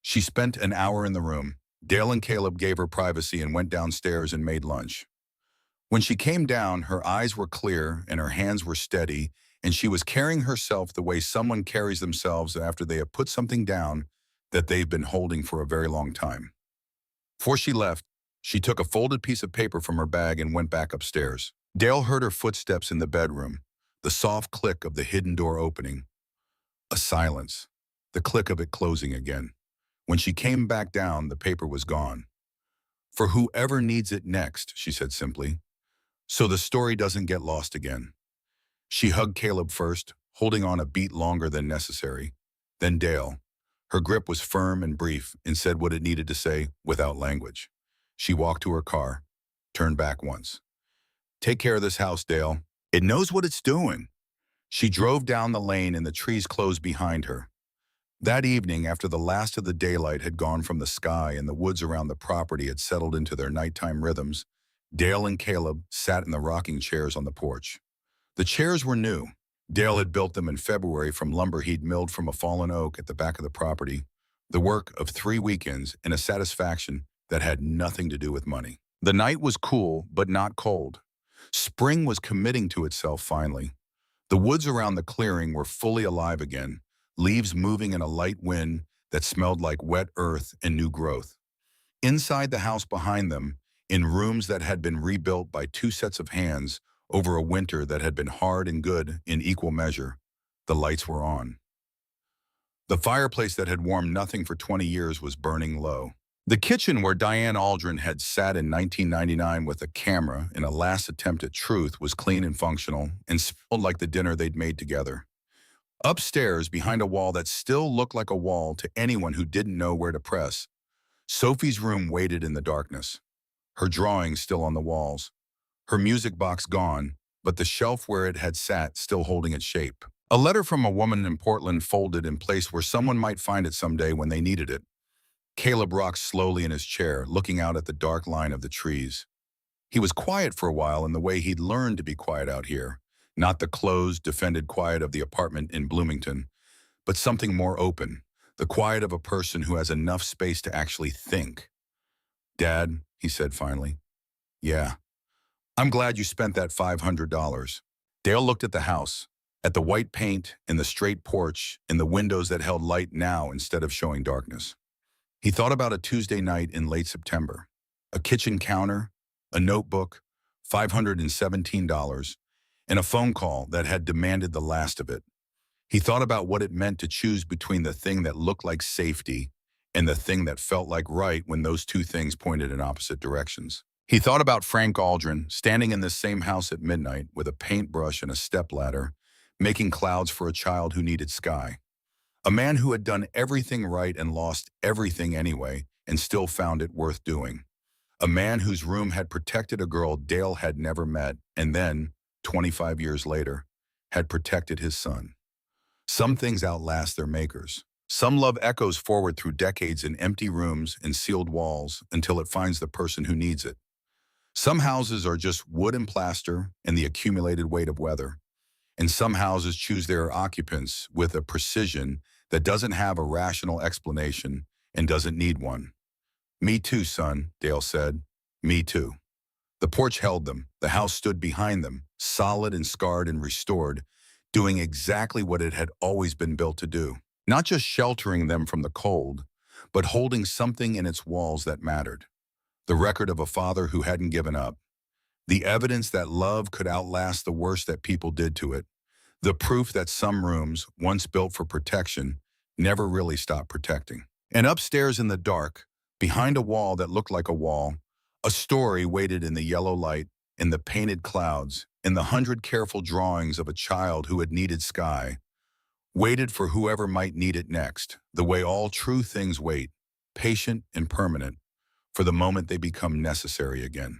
S1: She spent an hour in the room. Dale and Caleb gave her privacy and went downstairs and made lunch. When she came down, her eyes were clear and her hands were steady, and she was carrying herself the way someone carries themselves after they have put something down that they've been holding for a very long time. Before she left, she took a folded piece of paper from her bag and went back upstairs. Dale heard her footsteps in the bedroom, the soft click of the hidden door opening. A silence, the click of it closing again. When she came back down, the paper was gone. For whoever needs it next, she said simply, so the story doesn't get lost again. She hugged Caleb first, holding on a beat longer than necessary. Then Dale. Her grip was firm and brief and said what it needed to say without language. She walked to her car, turned back once. Take care of this house, Dale. It knows what it's doing. She drove down the lane and the trees closed behind her. That evening, after the last of the daylight had gone from the sky and the woods around the property had settled into their nighttime rhythms, Dale and Caleb sat in the rocking chairs on the porch. The chairs were new. Dale had built them in February from lumber he'd milled from a fallen oak at the back of the property, the work of 3 weekends and a satisfaction that had nothing to do with money. The night was cool, but not cold. Spring was committing to itself finally. The woods around the clearing were fully alive again, leaves moving in a light wind that smelled like wet earth and new growth. Inside the house behind them, in rooms that had been rebuilt by 2 sets of hands over a winter that had been hard and good in equal measure, the lights were on. The fireplace that had warmed nothing for 20 years was burning low. The kitchen where Diane Aldrin had sat in 1999 with a camera in a last attempt at truth was clean and functional and smelled like the dinner they'd made together. Upstairs, behind a wall that still looked like a wall to anyone who didn't know where to press, Sophie's room waited in the darkness, her drawings still on the walls, her music box gone, but the shelf where it had sat still holding its shape. A letter from a woman in Portland folded in place where someone might find it someday when they needed it. Caleb rocked slowly in his chair, looking out at the dark line of the trees. He was quiet for a while in the way he'd learned to be quiet out here, not the closed, defended quiet of the apartment in Bloomington, but something more open, the quiet of a person who has enough space to actually think. Dad, he said finally. Yeah. I'm glad you spent that $500. Dale looked at the house, at the white paint and the straight porch and the windows that held light now instead of showing darkness. He thought about a Tuesday night in late September, a kitchen counter, a notebook, $517, and a phone call that had demanded the last of it. He thought about what it meant to choose between the thing that looked like safety and the thing that felt like right when those two things pointed in opposite directions. He thought about Frank Aldrin standing in this same house at midnight with a paintbrush and a stepladder, making clouds for a child who needed sky. A man who had done everything right and lost everything anyway and still found it worth doing. A man whose room had protected a girl Dale had never met and then, 25 years later, had protected his son. Some things outlast their makers. Some love echoes forward through decades in empty rooms and sealed walls until it finds the person who needs it. Some houses are just wood and plaster and the accumulated weight of weather. And some houses choose their occupants with a precision that doesn't have a rational explanation and doesn't need one. Me too, son, Dale said. Me too. The porch held them. The house stood behind them, solid and scarred and restored, doing exactly what it had always been built to do. Not just sheltering them from the cold, but holding something in its walls that mattered. The record of a father who hadn't given up. The evidence that love could outlast the worst that people did to it. The proof that some rooms, once built for protection, never really stopped protecting. And upstairs in the dark, behind a wall that looked like a wall, a story waited in the yellow light, in the painted clouds, in the 100 careful drawings of a child who had needed sky, waited for whoever might need it next, the way all true things wait, patient and permanent, for the moment they become necessary again.